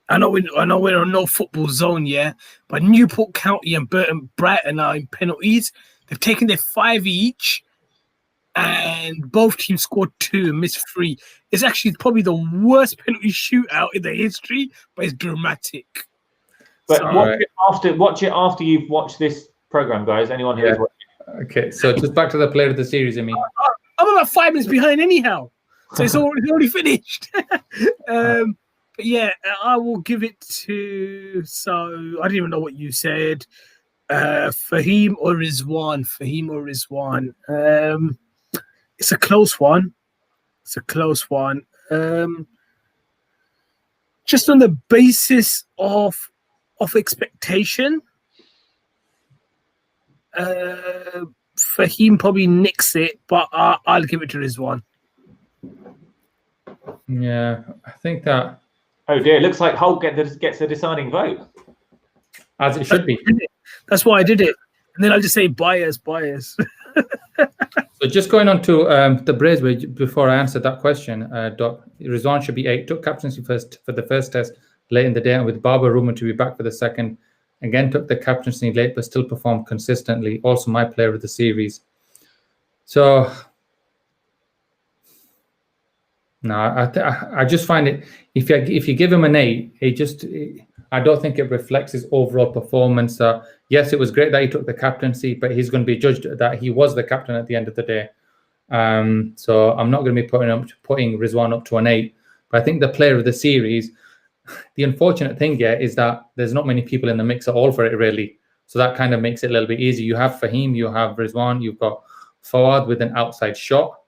I know we're on no football zone, yeah, but Newport County and Burton Brighton are in penalties. They've taken their 5 each, and both teams scored 2 and missed 3. It's actually probably the worst penalty shootout in the history, but it's dramatic. But watch it after you've watched this program, guys. Anyone who is watching. Okay, so just back to the player of the series, I mean. I'm about 5 minutes behind anyhow, so it's already finished. But yeah, I will give it to. So I didn't even know what you said. Fahim or Rizwan? Fahim or Rizwan? It's a close one. Just on the basis of expectation, Fahim probably nicks it, but I'll give it to Rizwan. Yeah, I think that. Oh dear, it looks like Holt gets a deciding vote. As it should be. That's why I did it. And then I'll just say bias. So just going on to the Braves, before I answered that question, Doc, Rizwan should be 8. Took captaincy for the first test late in the day, and with Barber rumored to be back for the second. Again, took the captaincy late, but still performed consistently. Also my player of the series. So, no, I just find it, if you give him an 8, I don't think it reflects his overall performance. Yes, it was great that he took the captaincy, but he's going to be judged that he was the captain at the end of the day. So I'm not going to be putting Rizwan up to an 8. But I think the player of the series, the unfortunate thing here is that there's not many people in the mix at all for it, really. So that kind of makes it a little bit easy. You have Fahim, you have Rizwan, you've got Fawad with an outside shot,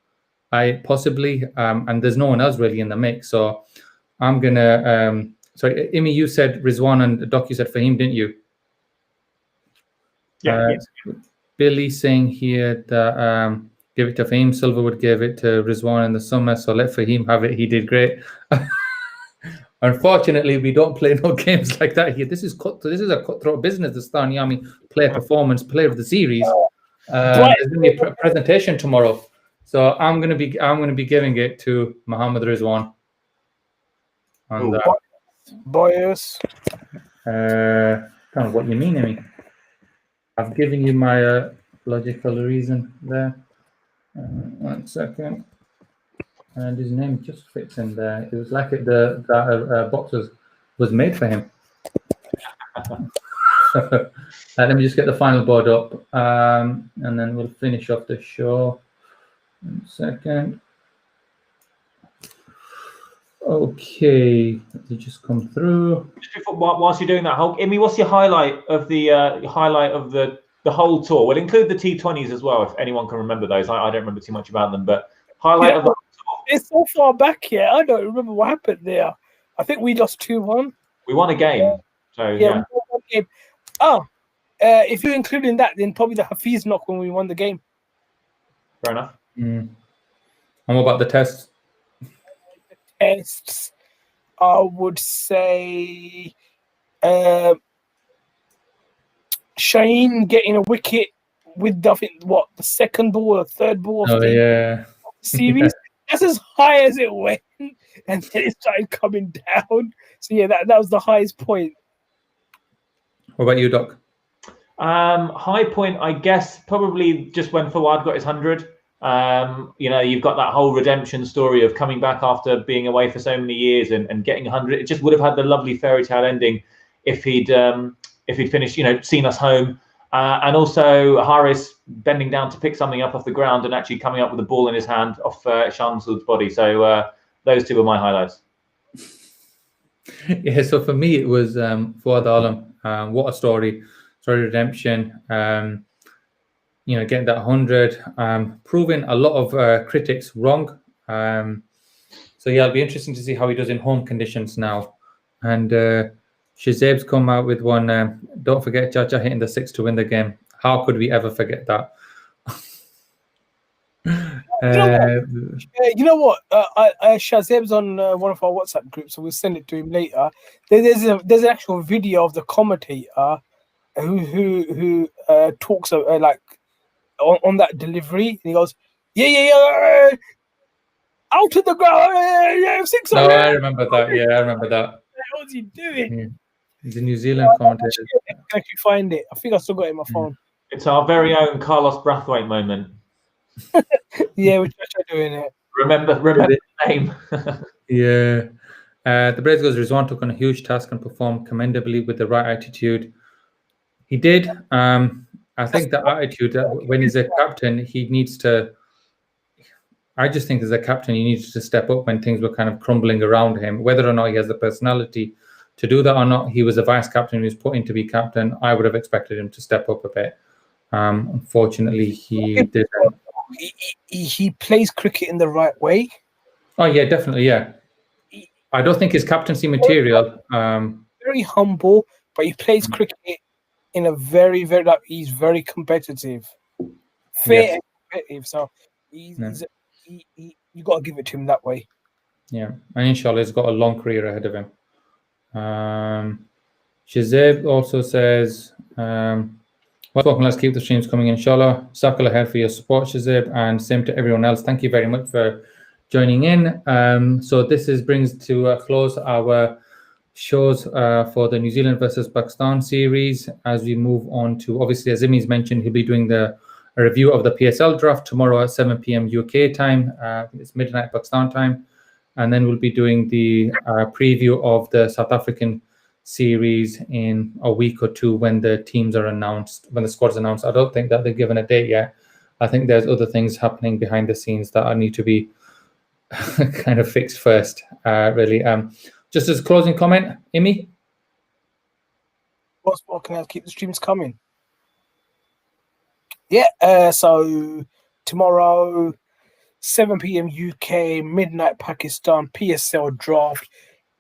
possibly, and there's no one else really in the mix. So I'm going to... sorry, Imi, you said Rizwan, and Doc, you said Fahim, didn't you? Yeah. Yes. Billy saying here that give it to Fahim. Silver would give it to Rizwan in the summer, so let Fahim have it. He did great. Unfortunately, we don't play no games like that here. This is a cutthroat business, the Stani Army player performance, player of the series. There's going to be a presentation tomorrow, so I'm going to be giving it to Mohammad Rizwan. And bias. Kind of what you mean, Amy. I've given you my logical reason there. 1 second. And his name just fits in there. It was like that box was made for him. Let me just get the final board up, and then we'll finish off the show. 1 second. Okay, let me just come through. Whilst you're doing that, Hulk, Imi, what's your highlight of the whole tour? We'll include the T20s as well, if anyone can remember those. I don't remember too much about them, but highlight of the whole tour. It's so far back here. I don't remember what happened there. I think we lost 2-1. We won a game. So We won one game. If you're including that, then probably the Hafiz knock when we won the game. Fair enough. And what about the tests? Tests, I would say Shaheen getting a wicket with the second ball or third ball of the series. That's as high as it went, and then it started coming down. So yeah, that was the highest point. What about you, Doc? High point, I guess, probably just when Fawad got his 100. You've got that whole redemption story of coming back after being away for so many years and getting 100. It just would have had the lovely fairy tale ending if he'd finished, seen us home. And also Haris bending down to pick something up off the ground and actually coming up with a ball in his hand off Shamsud's body. So those two were my highlights. Yeah, so for me it was Fuad Alam. What a story redemption. Getting that 100, proving a lot of critics wrong. So yeah, it'll be interesting to see how he does in home conditions now. And Shazib's come out with one. Don't forget Jaja hitting the 6 to win the game. How could we ever forget that? You know what? Shazib's on one of our WhatsApp groups, so we'll send it to him later. There's an actual video of the commentator who talks like on that delivery, and he goes, yeah, out to the ground, 6. No, I remember that. Yeah, I remember that. What's he doing? Yeah. He's a New Zealand commentator. I can actually find it. I think I still got it in my phone. It's our very own Carlos Brathwaite moment. Yeah, we're just doing it. Remember the name. Yeah. The Braves goes, Rizwan took on a huge task and performed commendably with the right attitude. He did. I think the attitude that when he's a captain, he needs to. I just think as a captain, he needs to step up when things were kind of crumbling around him. Whether or not he has the personality to do that or not, he was a vice captain. He was put in to be captain. I would have expected him to step up a bit. Unfortunately, he didn't. He plays cricket in the right way. Oh yeah, definitely. Yeah, I don't think his captaincy material. Very humble, but he plays cricket in a very, very. He's very competitive, fair and competitive. So you got to give it to him that way. Yeah, and inshallah, he's got a long career ahead of him. Shazib also says, welcome, let's keep the streams coming, inshallah. Sakal ahead for your support, Shazib, and same to everyone else. Thank you very much for joining in. So this brings to a close our shows for the New Zealand versus Pakistan series. As we move on to, obviously, as Imi's mentioned, he'll be doing a review of the PSL draft tomorrow at 7 p.m. UK time. It's midnight Pakistan time. And then we'll be doing the preview of the South African series in a week or two when the teams are announced, when the squad's announced. I don't think that they've given a date yet. I think there's other things happening behind the scenes that need to be kind of fixed first, really. Just as a closing comment, Imi? What can I keep the streams coming? Yeah, so tomorrow, 7 p.m. UK, midnight Pakistan, PSL draft.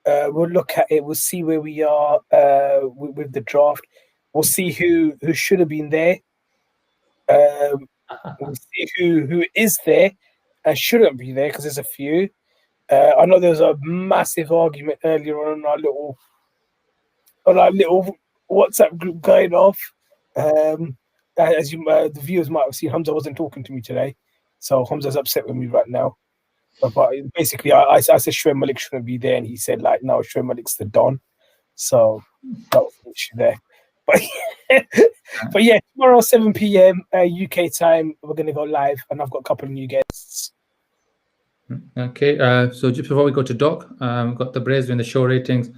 We'll look at it. We'll see where we are with the draft. We'll see who should have been there. We'll see who is there and shouldn't be there, because there's a few. I know there was a massive argument earlier on our little WhatsApp group going off. As you, the viewers might have seen, Hamza wasn't talking to me today, so Hamza's upset with me right now. But basically, I said Shoaib Malik shouldn't be there, and he said, like, no, Shoaib Malik's the Don. So that was the issue there. But But yeah, tomorrow 7 p.m. UK time, we're gonna go live, and I've got a couple of new guests. Okay, so just before we go to Doc, we've got the Braves doing the show ratings.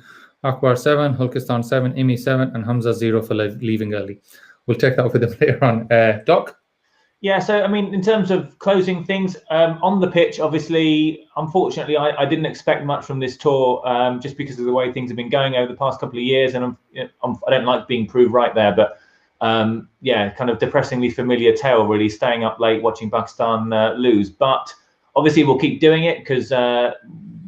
Akbar 7, Hulkistan 7, Imi 7, and Hamza 0 for leaving early. We'll take that with them later on. Doc? Yeah, so I mean, in terms of closing things on the pitch, obviously, unfortunately, I didn't expect much from this tour, just because of the way things have been going over the past couple of years, and I don't like being proved right there, but yeah, kind of depressingly familiar tale, really, staying up late watching Pakistan lose. But obviously, we'll keep doing it because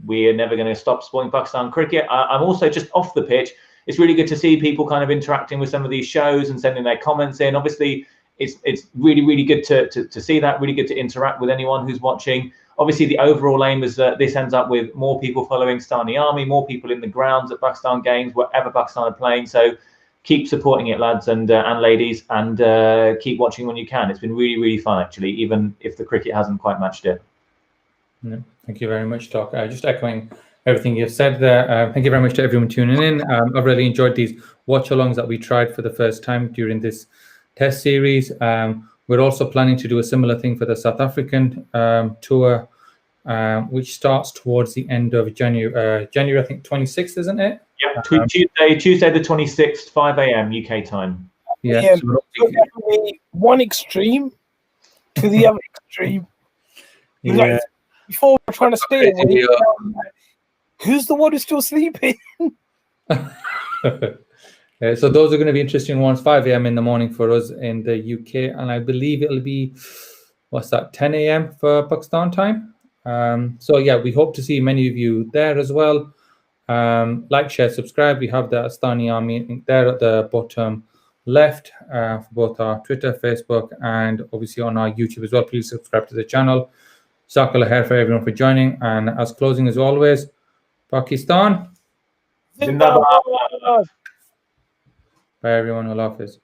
we're never going to stop supporting Pakistan cricket. I'm also just off the pitch. It's really good to see people kind of interacting with some of these shows and sending their comments in. Obviously, it's really, really good to see that, really good to interact with anyone who's watching. Obviously, the overall aim is that this ends up with more people following Stani Army, more people in the grounds at Pakistan games, wherever Pakistan are playing. So keep supporting it, lads and ladies, and keep watching when you can. It's been really, really fun, actually, even if the cricket hasn't quite matched it. Yeah, thank you very much, Doc. Just echoing everything you've said there. Thank you very much to everyone tuning in. I've really enjoyed these watch-alongs that we tried for the first time during this test series. We're also planning to do a similar thing for the South African tour, which starts towards the end of January. January, I think 26th, isn't it? Yeah, Tuesday the 26th, 5 a.m. UK time. Yeah, so one extreme to the other extreme. Yeah. Like, before we're trying to stay awake, who's the one who's still sleeping? So those are going to be interesting ones. 5 a.m. in the morning for us in the UK, and I believe it'll be 10 a.m. for Pakistan time. So yeah, we hope to see many of you there as well. Like, share, subscribe. We have the Stani Army there at the bottom left for both our Twitter, Facebook, and obviously on our YouTube as well. Please subscribe to the channel. Jazakallah khair for everyone for joining, and as closing as always, Pakistan. Zindabad. Bye everyone. Allah Hafiz.